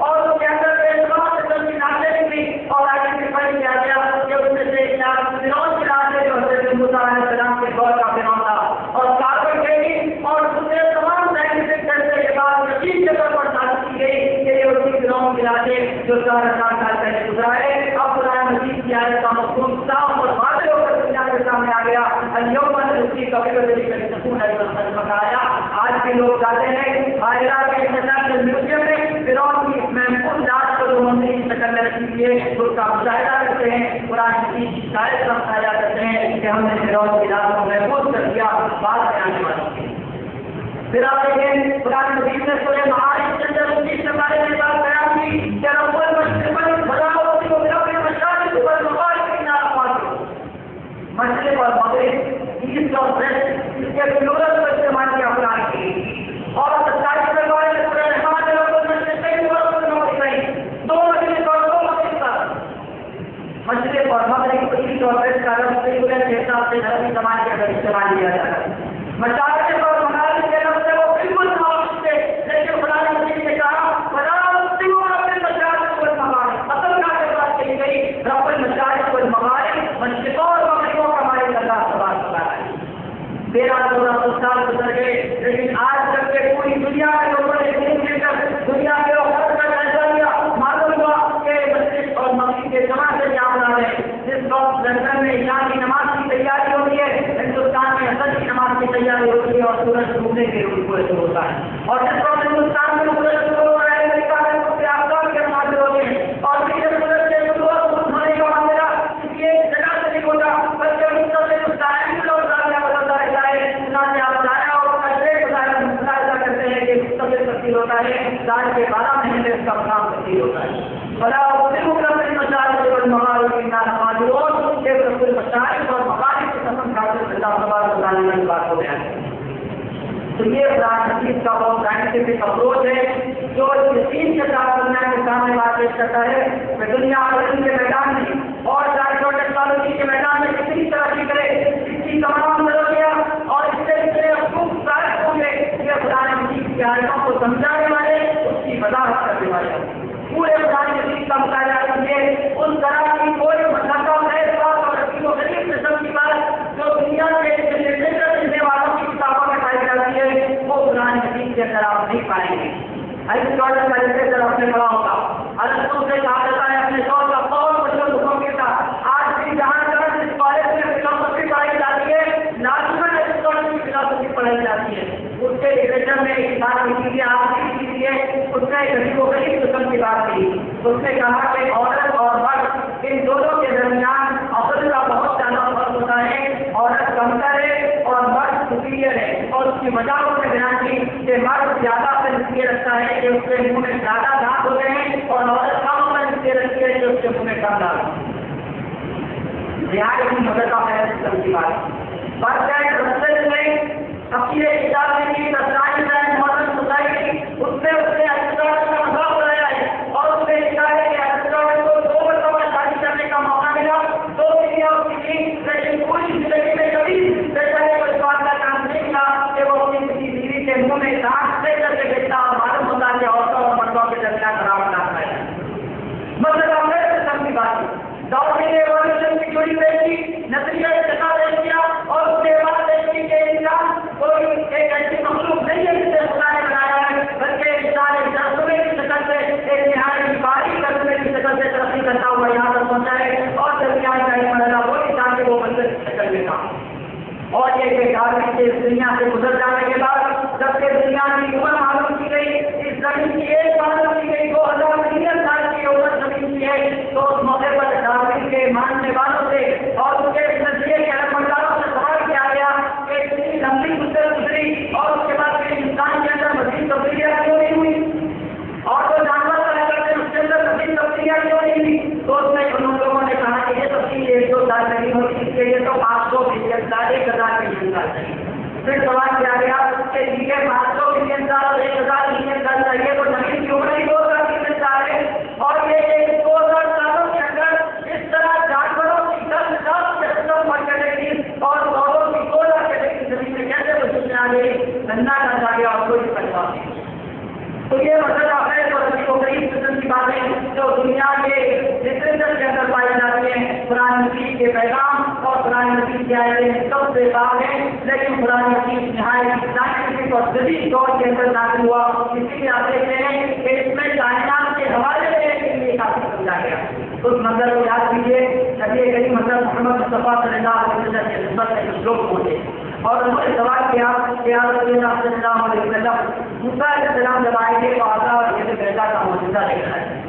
اور اس کے اندر بے شمار قسم کی نعتیں نکلی اور آئیڈینٹیفائی کیا گیا کہ اس میں سے فرعون کی لاش ہے جو حضرت موسیٰ علیہ السلام کے دور کا فرعون تھا. اور کاربن ڈیٹنگ اور دوسرے تمام سائنٹیفک ٹیسٹ کے بعد یقین کے طور پر ثابت کی گئی کہ یہ اسی فرعون کی لاش ہے جو 4000 سال پہلے گزرا ہے. اب قرآن مجید کی آیت کا مفہوم صاف اور واضح ہو کر دنیا کے سامنے آ گیا. اليوم نسقيك بقدرك لتكون ايضا المقايا. آج کے لوگ چاہتے ہیں قاہرہ کے انٹرنیشنل میوزیم میں فرعون کی محفوظ لاش کو جو منظری کی شکل میں رکھی ہوئی ہے اس کا مشاہدہ کرتے ہیں. قرآن مجید کی شاید کا مشاہدہ کرتے ہیں کہ ہم نے فرعون کی لاش کو محفوظ کر دیا بعد میں آنے والی. پھر آپ دیکھیں قرآن مجید نے سورہ معارج کے اندر اس کے بارے میں بات بیان کی کہ رب المشرق والمغرب کو رب المشارق والمغارب مشرق اور مغرب ایسٹ اور ویسٹ اس کے پلورل کو استعمال کیا قرآن کی. اور 27 میں بارے میں سورہ رحمان میں رب المشرقین والمغربین دو مشرق اور دو مغرب کا مشرق اور مغرب ایسٹ اور ویسٹ کا لفظ پلورل کے حساب سے عربی زبان کے اندر استعمال کیا جاتا ہے. مشارق اور مغارب کے لفظ سے وہ بالکل معلوم تھے لیکن قرآن مجید نے کہا اصل کا بات کہی گئی رب المشارق والمغارب مشرقوں اور مغربوں کا مالک اللہ تبارک و تعالیٰ ہے. 1300 سال گزر گئے لیکن آج تک کے پوری دنیا کے لوگوں نے گھوم لے کر دنیا کے وقت کا جائزہ لیا. معلوم ہوا کہ مشرق اور مغرب کے جمع سے کیا بنا ہے. جس وقت لندن میں عشاء کی نماز کی تیاری ہوتی ہے ہندوستان میں عصر کی نماز کی تیاری ہوتی ہے اور سورج ڈوبنے کے روز شروع ہوتا ہے. اور جس وقت ہندوستان میں سورج شروع ہو رہا ہے امریکہ میں اس سے آفتاب کے نماز ہوتے ہیں اور پھر سورج کے ہونے کا معاملہ کسی ایک جگہ سے نہیں ہوتا بلکہ مستقل اس ٹائم اور زاویہ بدلتا رہتا ہے. چنانچہ آپ ضائع اور ایک ملاحظہ کرتے ہیں کہ مستقل تبدیل ہوتا ہے. سال کے 12 مہینے اس کا مقام تبدیل ہوتا ہے. بلا مشاعر اور مغارب کی نامعلوم کے رسول مشاعر اور مغارب کی قسم کھاتے اللہ تبارک و تعالیٰ نے بات کو بیان کی. تو یہ قرآن مجید کا بہت سائنٹیفک اپروچ ہے جو یقین کے ساتھ دنیا کے سامنے بات پیش کرتا ہے کہ دنیا علم کے میدان میں اور سائنس اور ٹیکنالوجی کے میدان میں کتنی ترقی کرے اس کی تمام ضروریات اور اس سے اتنے خوب ظاہر ہوں گے یہ قرآن مجید کی آیتوں کو سمجھانے والے اس کی وضاحت کرنے والے پورے قرآن مجید کا مطالعہ کیجیے. اس طرح کی کوئی مسئلہ ہے اور عجیب و غریب قسم کی بات جو دنیا کے لٹریچر لکھنے والوں کی کتابوں میں پائی جاتی ہے وہ قرآن مجید کے اندر آپ نہیں پائیں گے. ایرسٹاٹل کا لٹریچر آپ نے پڑھا ہوگا. ارسطو سے کہا جاتا ہے اپنے دور کا بہت مشہور لوگوں کے ساتھ آج بھی جہاں جہاں جس کالج میں فلاسفی پڑھائی جاتی ہے لازمن ایرسٹاٹل کی فلاسفی پڑھائی جاتی ہے. اس کے لٹریچر میں ایک بات لکھی ہے آپ کی چیز ہے اس نے غریب و غریب قسم کی بات کی. اس نے کہا کہ عورت اور مرد ان دونوں کے درمیان عقل کا بہت زیادہ فرق ہوتا ہے. عورت کمتر ہے اور مرد سپیریئر ہے اور اس کی وجہ اس نے بیان کی کہ مرد زیادہ سے نسخے رکھتا ہے کہ اس کے منہ میں زیادہ دانت ہوتے ہیں اور عورت کم سے نسخے رکھتی ہے کہ اس کے منہ میں کم دانت ہوتے ہیں. یہاں کی مدد کا سسٹم کی بات برتھ اینڈ میں اور یہ کہ آدمی کے اس دنیا سے گزر جانے کے بعد جب کہ دنیا کی عمر معلوم کی گئی، اس زمین کی ایک معلوم کی گئی 2000 ملین سال کی عمر زمین کی ہے، تو اس موقع پر ڈاروین کے ماننے والوں سے اور ان کے نظریے کے علمبرداروں سے سوال کیا گیا کہ اتنی لمبی مدت گزری اور اس کے بعد پھر انسان کے اندر مزید تبدیلیاں کیوں نہیں ہوئی، اور جو جانور رہا کرتے اس کے اندر مزید تبدیلیاں کیوں نہیں ہوئی؟ تو اس میں ان لوگوں نے کہا کہ یہ تبدیلی 1-2 سال نہیں ہوتی، اس کے لیے تو 500 ملین سال 1000 ملین سال چاہیے۔ پھر سوال کیا گیا کہ ٹھیک ہے 500 ملین سال اور 1000 ملین سال چاہیے تو زمین کی عمر ہی 2000 ملین سال ہے، اور یہ 2000 سالوں کے اندر اس طرح جانوروں کی 10,000 مر چلے گی اور پودوں کی 2,000 چلے گی، زمین میں کیسے وجود میں آ گئی؟ گندا کر آ گیا اور کوئی پرواہ نہیں۔ تو یہ مسئلہ ہے تو عجیب و غریب قسم کی باتیں جو دنیا کے لٹریچر کے اندر پائی جاتی ہیں، قرآن مجید کے پیغام اور قرآن مجید کے آئے سب سے بات ہے، لیکن قرآن مجید نہایت سائنٹیفک اور جدید دور کے اندر نازل ہوا، اسی لیے آپ دیکھتے ہیں کہ اس میں کائنات کے حوالے سے کافی سمجھا گیا۔ اس منظر کو یاد کیجیے، نبی کریم حضرت محمد مصطفیٰ صلی اللہ علیہ وسلم کے خدمت میں کچھ لوگ پہنچے اور انہوں نے سوال کیا کہ آپ صلی اللہ علیہ وسلم موسیٰ علیہ السلام جب آئے تھے تو آزاد یہ بیٹا کا موجودہ دیکھ رہا ہے،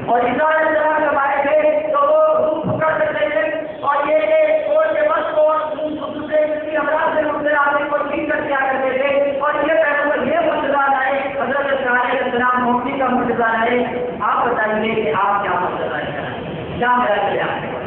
اور عیسیٰ علیہ السلام جب آئے تھے تو وہ روح پکڑ سکتے تھے اور یہ کوئی کے بس کو دوسرے کسی امراض سے دوسرے آدمی کو ٹھیک کر دیا کرتے تھے، اور یہ پیغمبر یہ معجزہ لائے، حضرت عیسیٰ علیہ السلام موتی کا معجزہ لائے۔ آپ بتائیے کہ آپ کیا معجزہ لائے، کیا میرا کیا ہے؟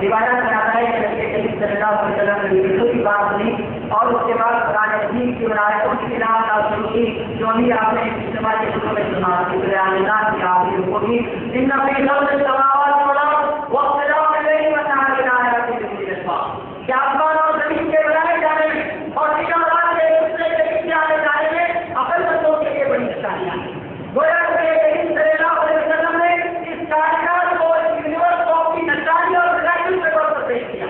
روایت میں آتا ہے کہ نبی کریم صلی اللہ علیہ وسلم نے بالکل کی بات نہیں، اور اس کے بعد قرآن مجید کی روایتوں کی تلاوت شروع کی جو بھی آپ نے اجتماع کے شروع میں سنا، قرآن کی آپ کو بھی ان فی خلق السماوات والارض واختلاف الليل والنهار لآیات لأولي الألباب، کہ آسمان اور زمین کے بنائے جانے اور دن اور رات کے دوسرے کے پیچھے آنے جانے میں عقل مندوں کے لیے بڑی نشانیاں ہیں۔ گویا کہ کریم صلی اللہ علیہ وسلم نے اس کائنات کو یونیورس کو اپنی نشانی اور بنائی کے طور پر پیش کیا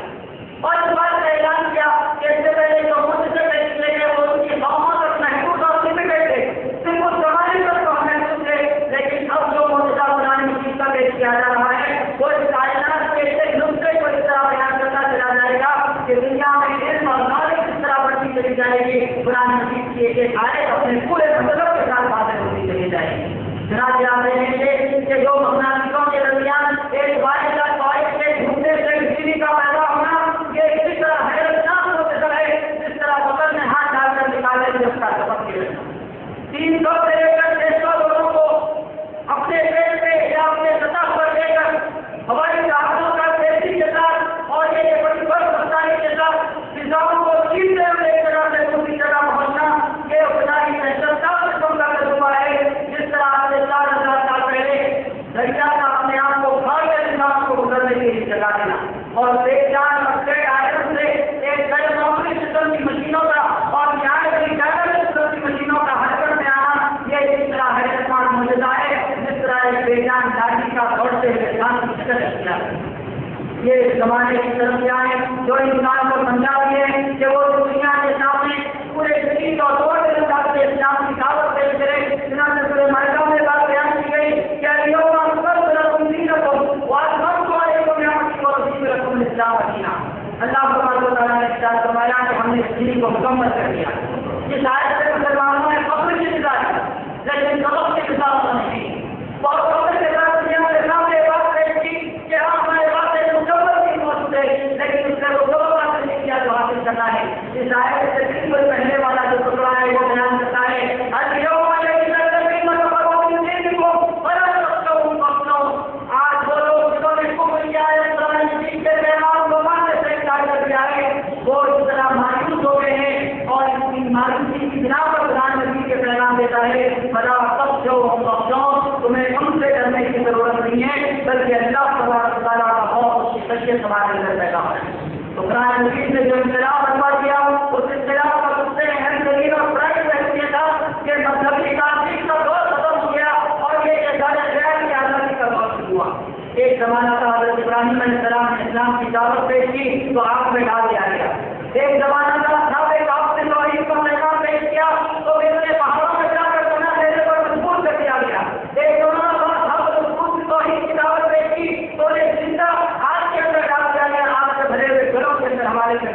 اور اس بات کا اعلان کیا کہ اس سے پہلے جو مجھ سے پیش کیے گئے وہ ان کی قوموں تک محدود اور لمیٹڈ تھے، صرف اس زمانے تک تو محدود تھے، لیکن اب جو موجودہ قرآن مجید کا پیش کیا جا رہا ہے وہ اس کائنات کے ایک نقطے کو اس طرح بیان کرتا چلا جائے گا کہ دنیا میں علم اور نالج اس طرح بڑھتی چلی جائے گی، قرآن مجید کی ایک آیت اپنے پورے مطلب کے ساتھ حاصل ہوتی چلی جائے گی۔ چنانچہ آپ دیکھیں گے کہ جو مقناطیسوں کے درمیان ایک واحد کا واحد کے ڈھونڈنے سے بجلی کا پیدا ہونا یہ اسی طرح حیرتناک منتظر ہے جس طرح بغل میں ہاتھ ڈال کر نکالے سے اس کا سبق کے 300 سے لے کر 600 لوگوں کو اپنے پیٹ پہ یا اپنے سطح پر لے کر ہوائی جہازوں کا تیزی کے ساتھ اور یہ بڑی برف رفتاری کے ساتھ فضاؤں کو چیرتے ہوئے ایک جگہ سے دوسری جگہ پہنچنا یہ خدائی دہشت کا قسم کا تجربہ ہے، جس طرح آپ سے 4000 سال پہلے دریا کا اپنے آپ کو کھا کر انسان کو گزرنے کے لیے جگہ دینا اور بے جان اور بے آئرن سے ایک غیر معمولی قسم کی مشینوں کا اور نہایت ہی غیر قسم کی مشینوں کا حرکت میں آنا یہ اس طرح حیرتناک معجزہ ہے جس طرح ایک بے جان داڑھی کا دوڑتے ہوئے جان کی شکل اختیار ہے۔ یہ اس زمانے کی ترقیاں ہیں جو انسان کو سمجھا دیے کہ وہ دنیا کے سامنے پورے جدید اور دور کے حساب سے اسلام کی دعوت پیش کرے۔ چنانچہ سورہ مائدہ میں بات بیان کی گئی کہ اليوم اکملت لکم دینکم واتممت علیکم نعمتی ورضیت لکم الاسلام دینا۔ اللہ سبحانہ و تعالیٰ نے ارشاد فرمایا کہ ہم نے اس دین کو مکمل کر دیا۔ اس آیت سے مسلمانوں نے فخر کی فضا کی لیکن سبق کی فضا نہیں کی، اور فخر کے ساتھ دنیا کے سامنے بات پیش کی کہ ہمارے پاس ایک مکمل دین موجود ہے لیکن اس سے وہ سبق حاصل نہیں کیا جو حاصل کرنا ہے۔ اس آیت سے بالکل پہلے والا جو ٹکڑا ہے وہ بیان کرتا ہے اليوم الذین کفروا من دینکم فلا تخشوهم واخشوون۔ آج وہ لوگ جنہوں نے کفر کیا ہے قرآن مجید کے پیغام کو ماننے سے انکار کر دیا ہے وہ اس طرح مایوس ہو گئے ہیں اور اس کی مایوسی کی بنا پر قرآن مجید کے پیغام دیتا ہے فلا تخشوهم واخشوون، تمہیں ان سے ڈرنے کی ضرورت نہیں ہے بلکہ اللہ تبارک و تعالیٰ کا خوف اس کی خشیت ہمارے اندر پیدا ہے۔ تو قرآن مجید نے جو انقلاب برپا کیا اس انقلاب کا سب سے اہم دلیل اور پرائز یہ تھا کہ مذہبی تعصب کا دور ختم ہو گیا اور یہ غیر کی آزادی کا دور شروع ہوا۔ ایک زمانہ تھا حضرت ابراہیم علیہ السلام نے اسلام کی دعوت پیش کی تو آگ میں ڈال دیا گیا۔ ایک زمانہ تھا ایک آپ نے توحید کا پیغام پیش کیا تو اتنے پہاڑوں میں جا کر بنا دینے پر مجبور کر دیا گیا۔ ایک زمانہ تھا توحید کی دعوت پیش کی تو ایک زندہ آگ کے اندر ڈال دیا گیا، آگ سے بھرے ہوئے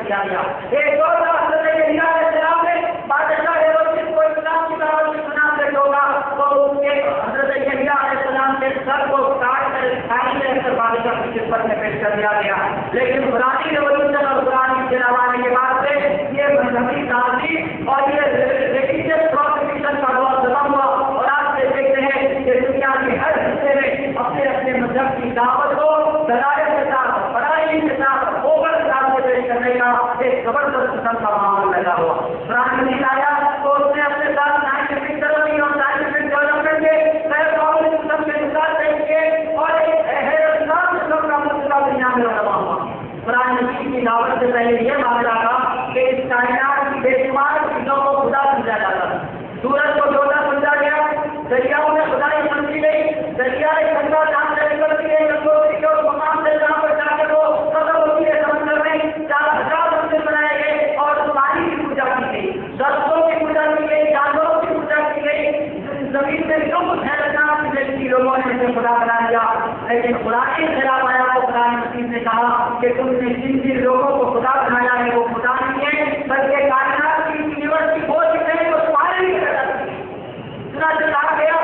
دیا گیا. ایک دور تھا حضرت یحییٰ علیہ السلام نے بادشاہ ہیرودس کو اسلام کی دعوت سنا سے روکا تو اس کے حضرت یحییٰ علیہ السلام کے سر کو کاٹ کر کھائی میں رکھ کر بادشاہ کی خدمت میں پیش کر دیا گیا. لیکن قرآنی ریولیوشن اور قرآن کے آنے کے بعد سے یہ مذہبی تعلیم اور یہ ریلیجیس پروسیکیوشن کا دور ختم ہوا اور آپ سے دیکھتے ہیں کہ دنیا کے ہر حصے میں اپنے اپنے مذہب کی دعوت کو دلائل کے ساتھ پڑھائی کے ساتھ اوپر سے پیش کرنے کا ایک زبردست قسم کا معاملہ پیدا ہوا. قرآن میں آیا تو اس نے اپنے ساتھ سائنٹیفک ترقی اور سائنٹیفک ڈیولپمنٹ کے قسم کے مثال پیش کیے اور ایک حیرتناک قسم کا مسئلہ دنیا میں روا ہوا. قرآن مجید کی دعوت سے پہلے یہ معاملہ تھا کہ اس کائنات کی بے شمار چیزوں کو خدا سمجھا جاتا تھا. سورج کو چھوٹا سمجھا گیا, دریاؤں میں خدائی سمجھی گئی, دریا ایک گنگا جان سے نکلتی ہے گنگوتری کے مقام سے جہاں پر جا کر وہ ختم ہوتی ہے سمندر میں 4,000 مندر بنائے گئے اور پانی کی پوجا کی گئی, درختوں کی پوجا کی گئی, جانوروں کی پوجا کی گئی. زمین میں جو کچھ ہے لوگوں نے اسے خدا بنا لیا. لیکن قرآن کے خلاف آیا تو قرآن مجید نے کہا کہ تم نے جن جن لوگوں کو خدا بنایا ہے وہ خدا نہیں ہے بلکہ کائنات کی یونیورس کی وہ چیزیں جو تمہارے لیے پیدا کی سنا سے کہا گیا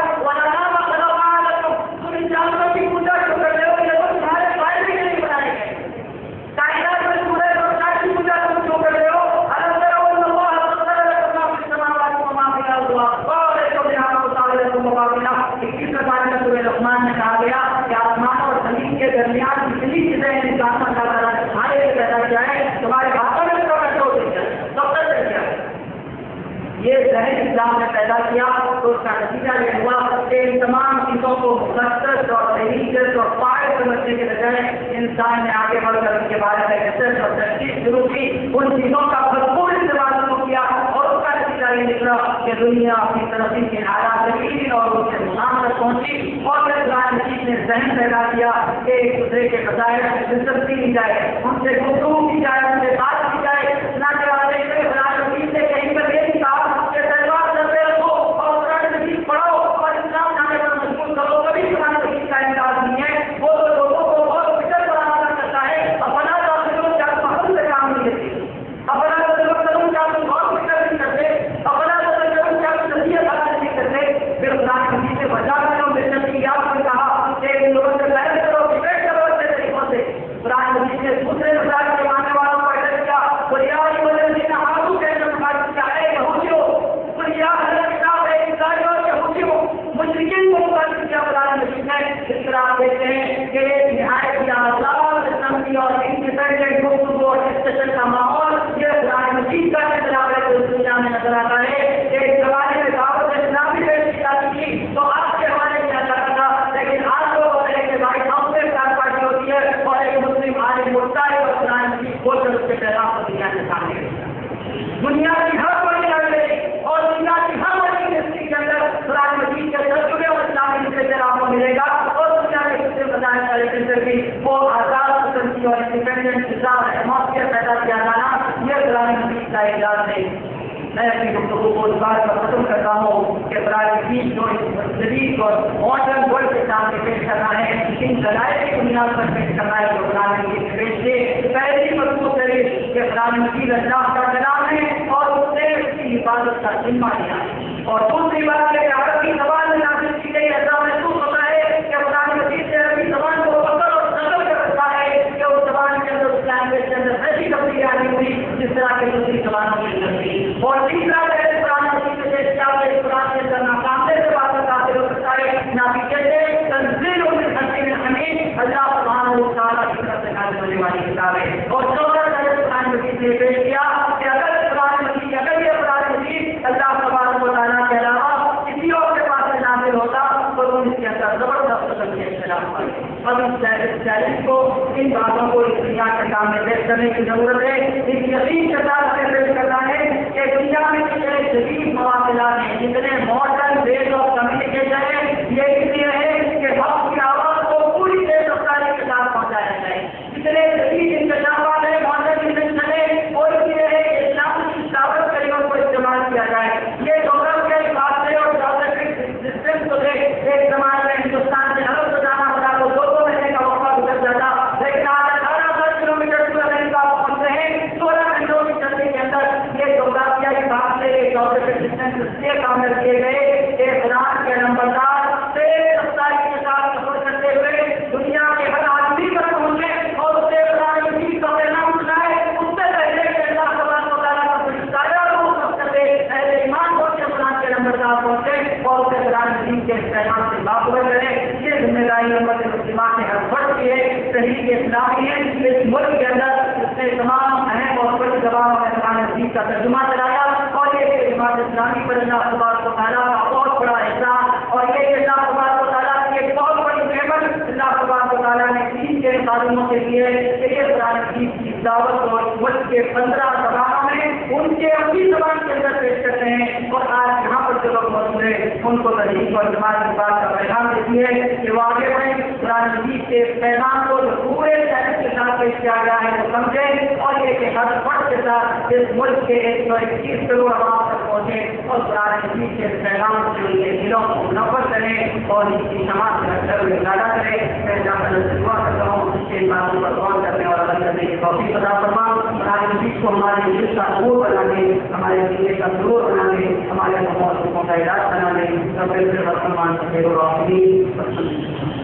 تم ان جانوروں کی پوجا کیوں کر رہے ہو, یہ تو تمہارے فائدے کے لیے بنائے گئے. کائنات میں سورج اور چاند کی پوجا تم کیوں کر رہے ہو. رحمان نے کہا گیا کہ آسمان اور زمین کے درمیان جتنی چیزیں انسان کا تمہارے لیے پیدا کیا ہے تمہارے ہاتھوں میں یہ ذہن اسلام نے پیدا کیا تو اس کا نتیجہ یہ ہوا کہ ان تمام چیزوں کو مقدس اور تحریک اور پائے سمجھنے کے بجائے انسان نے آگے بڑھ کر ان کے بارے میں ریسرچ اور تحقیق شروع کی, ان چیزوں کا بھرپور استعمال شروع کیا اور اس کا نتیجہ یہ نکلا کہ دنیا اپنی ترقی کے حالات میں اور اس کے مقام تک پہنچی. اور پھر قرآن مجید نے ذہن پیدا کیا کہ ایک دوسرے کے بظاہر دلچسپی کی جائے, ان سے گفتگو کی جائے, ان سے بات کی جائے. نہ کہ قرآن مجید نے کہیں پر یہ نہیں کہا کہ تلوار چلتے رکھو اور قرآن مجید پڑھو اور اسلام جانے پر مشغول کرو, کبھی قرآن مجید کا انداز نہیں ہے. وہ تو لوگوں کو بہت فکر بنانا کرتا ہے. اپنا تعلق کیا محل سے کام نہیں دیتی, اپنا تعلق کیا تم بہت فکر نہیں کرتے, اپنا تعلق کیا تم نصیحت ادا نہیں کرتے. پھر قرآن مجید سے بچا کر بے شک یاد میں کہا کہ ان لوگوں سے بحث کرو, ڈبیٹ کرو اچھے طریقوں سے. قرآن مجید نے دوسرے مثال کے ماننے والوں کو ایڈریس کیا بریائی والے دن آگو کے کیا ہے یہودیوں, بریائی حضرت کتاب ہے عیسائیوں یہودیوں مشرکین کو مقابل کیا قرآن مجید نے. اس طرح آپ دیکھتے ہیں کہ نہایت ہی آزاد اسمبلی اور انڈیپینڈنٹ گفتگو اور ڈسکشن کا ماحول یہ قرآن مجید کا خلاف ہے جو دنیا میں نظر آتا ہے. ایک زمانے میں دعوت اسلامی پیش کی جاتی تھی تو آپ کے حوالے کیا جاتا تھا, لیکن آج لوگ ہوتے ہیں کہ بھائی ہم سے ساتھ پارٹی ہوتی ہے اور ایک مسلم عالم اٹھتا ہے اور قرآن مجید بول کر اس کے پیغام کو دنیا کے سامنے دنیا کی ہر بڑی لڑائی اور دنیا کی ہر بڑی ہسٹری کے اندر قرآن مجید کے ترجمے اور اسلامی لٹریچر آپ کو ملے گا. اور دنیا کے دوسرے بتانے والے لٹریچر بھی وہ آزاد قسم کی اور انڈیپینڈنٹ نظام ایٹماسفیئر پیدا کیا جانا یہ قرآن مجید کا اعزاز ہے. میں اپنی گفتگو کو اس بات پر ختم کرتا ہوں کہ قرآن مجید جو جدید اور ماڈرن ورلڈ کے سامنے پیش کرنا ہے ان دلائل کی بنیاد پر پیش کرنا ہے جو قرآن مجید سے پیش کیے. پہلی مضبوط دلیل کہ قرآن مجید اللہ کا کلام ہے اور اس نے اس کی حفاظت کا ذمہ لیا. اور دوسری بات یہ کہ عربی زبان میں نازل کی گئی ایسا محسوس ہوتا ہے کہ قرآن مجید سے عربی زبان کو پکڑ اور نقل کر رکھا ہے کہ اس زبان کے اندر اس لینگویج کے اندر ایسی تبدیلی آنی ہوئی جس طرح کی دوسری زبانوں میں نہیں. اور تیسرا پہلے قرآن مجید سے کیا اس قرآن کے اندر ناکامنے سے بات حاصل ہو سکتا ہے نہ پیچھے سے تنزیل حمید اللہ سبحانہ و تعالیٰ کی طرف سے نازل ہونے والی کتاب ہے. اور چوتھا پہلے قرآن مجید نے پیش کیا کہ اگر یہ قرآن مجید اللہ سبحانہ و تعالیٰ کے علاوہ کسی اور کے پاس سے نازل ہوتا تو ان کے اندر زبردست قسم کے اختلاف ہوئے. اب اس چیلنج کو ان باتوں کو اس دنیا کے سامنے پیش کرنے کی ضرورت ہے. اس یقین کے ساتھ ہمیں پیش کرنا ہے کہ دنیا میں جتنے جدید مواصلات ہیں, جتنے ماڈرن ویز آف کمیونیکیشن ہے, یہ اس لیے ہے کہ حق کی آواز کو پوری تیز رفتاری کے ساتھ پہنچایا جائے. جتنے جدید انکشافات ہیں ماڈرن انویشن ہے وہ اس لیے ہے کہ اسلام کی دعوت طریقوں کو استعمال کیا جائے. یہ ڈوگر کے فاصلے اور جغرافک ڈسٹینس کو دیکھ ایک زمانے میں ہندوستان سے عرب سے جانا پڑا تو 2 مہینے کا وقفہ گزر جاتا, لیکن آج 18,000 کلومیٹر دور امریکہ پہنچتے ہیں حدیث کا ترجمہ چلایا، اور یہ کہ جماعت اسلامی پر اللہ تبارک و تعالیٰ کا بہت بڑا احسان، اور یہ کہ اللہ تبارک و تعالیٰ کی ایک بہت بڑی نعمت اللہ تبارک و تعالیٰ نے دین کے خادموں کے لیے کہ یہ قرآن حدیث کی دعوت اور ملک کے 15 زبانوں میں ان کے اپنی زبان کے اندر پیش کرتے ہیں، اور آج یہاں پر جو لوگ موجود ہیں ان کو تحریک اور جماعت کی بات کا پیغام دیتی ہے کہ وہ آگے بڑھیں، قرآن حدیث کے پیغام کو جو پورے شہر کے ساتھ پیش کیا گیا ہے وہ سمجھیں، اور یہ کہ ہر فرد کے ساتھ اس ملک کے 121 کروڑ عوام تک پہنچے اور قرآن حدیث کے پیغام کو ان کے دلوں کو منور کریں اور اس کی سماج میں اثر زیادہ کریں۔ میں دعا کرتا ہوں کہ ان باتوں پر غور کرنے اور عمل کرنے کی توفیق عطا فرما، قرآن حدیث کو ہمارے دل کا نور بنا دے، ہمارے دل کا ضرور بنا دے، ہمارے موضوعوں کا علاج بنا دے، سب سے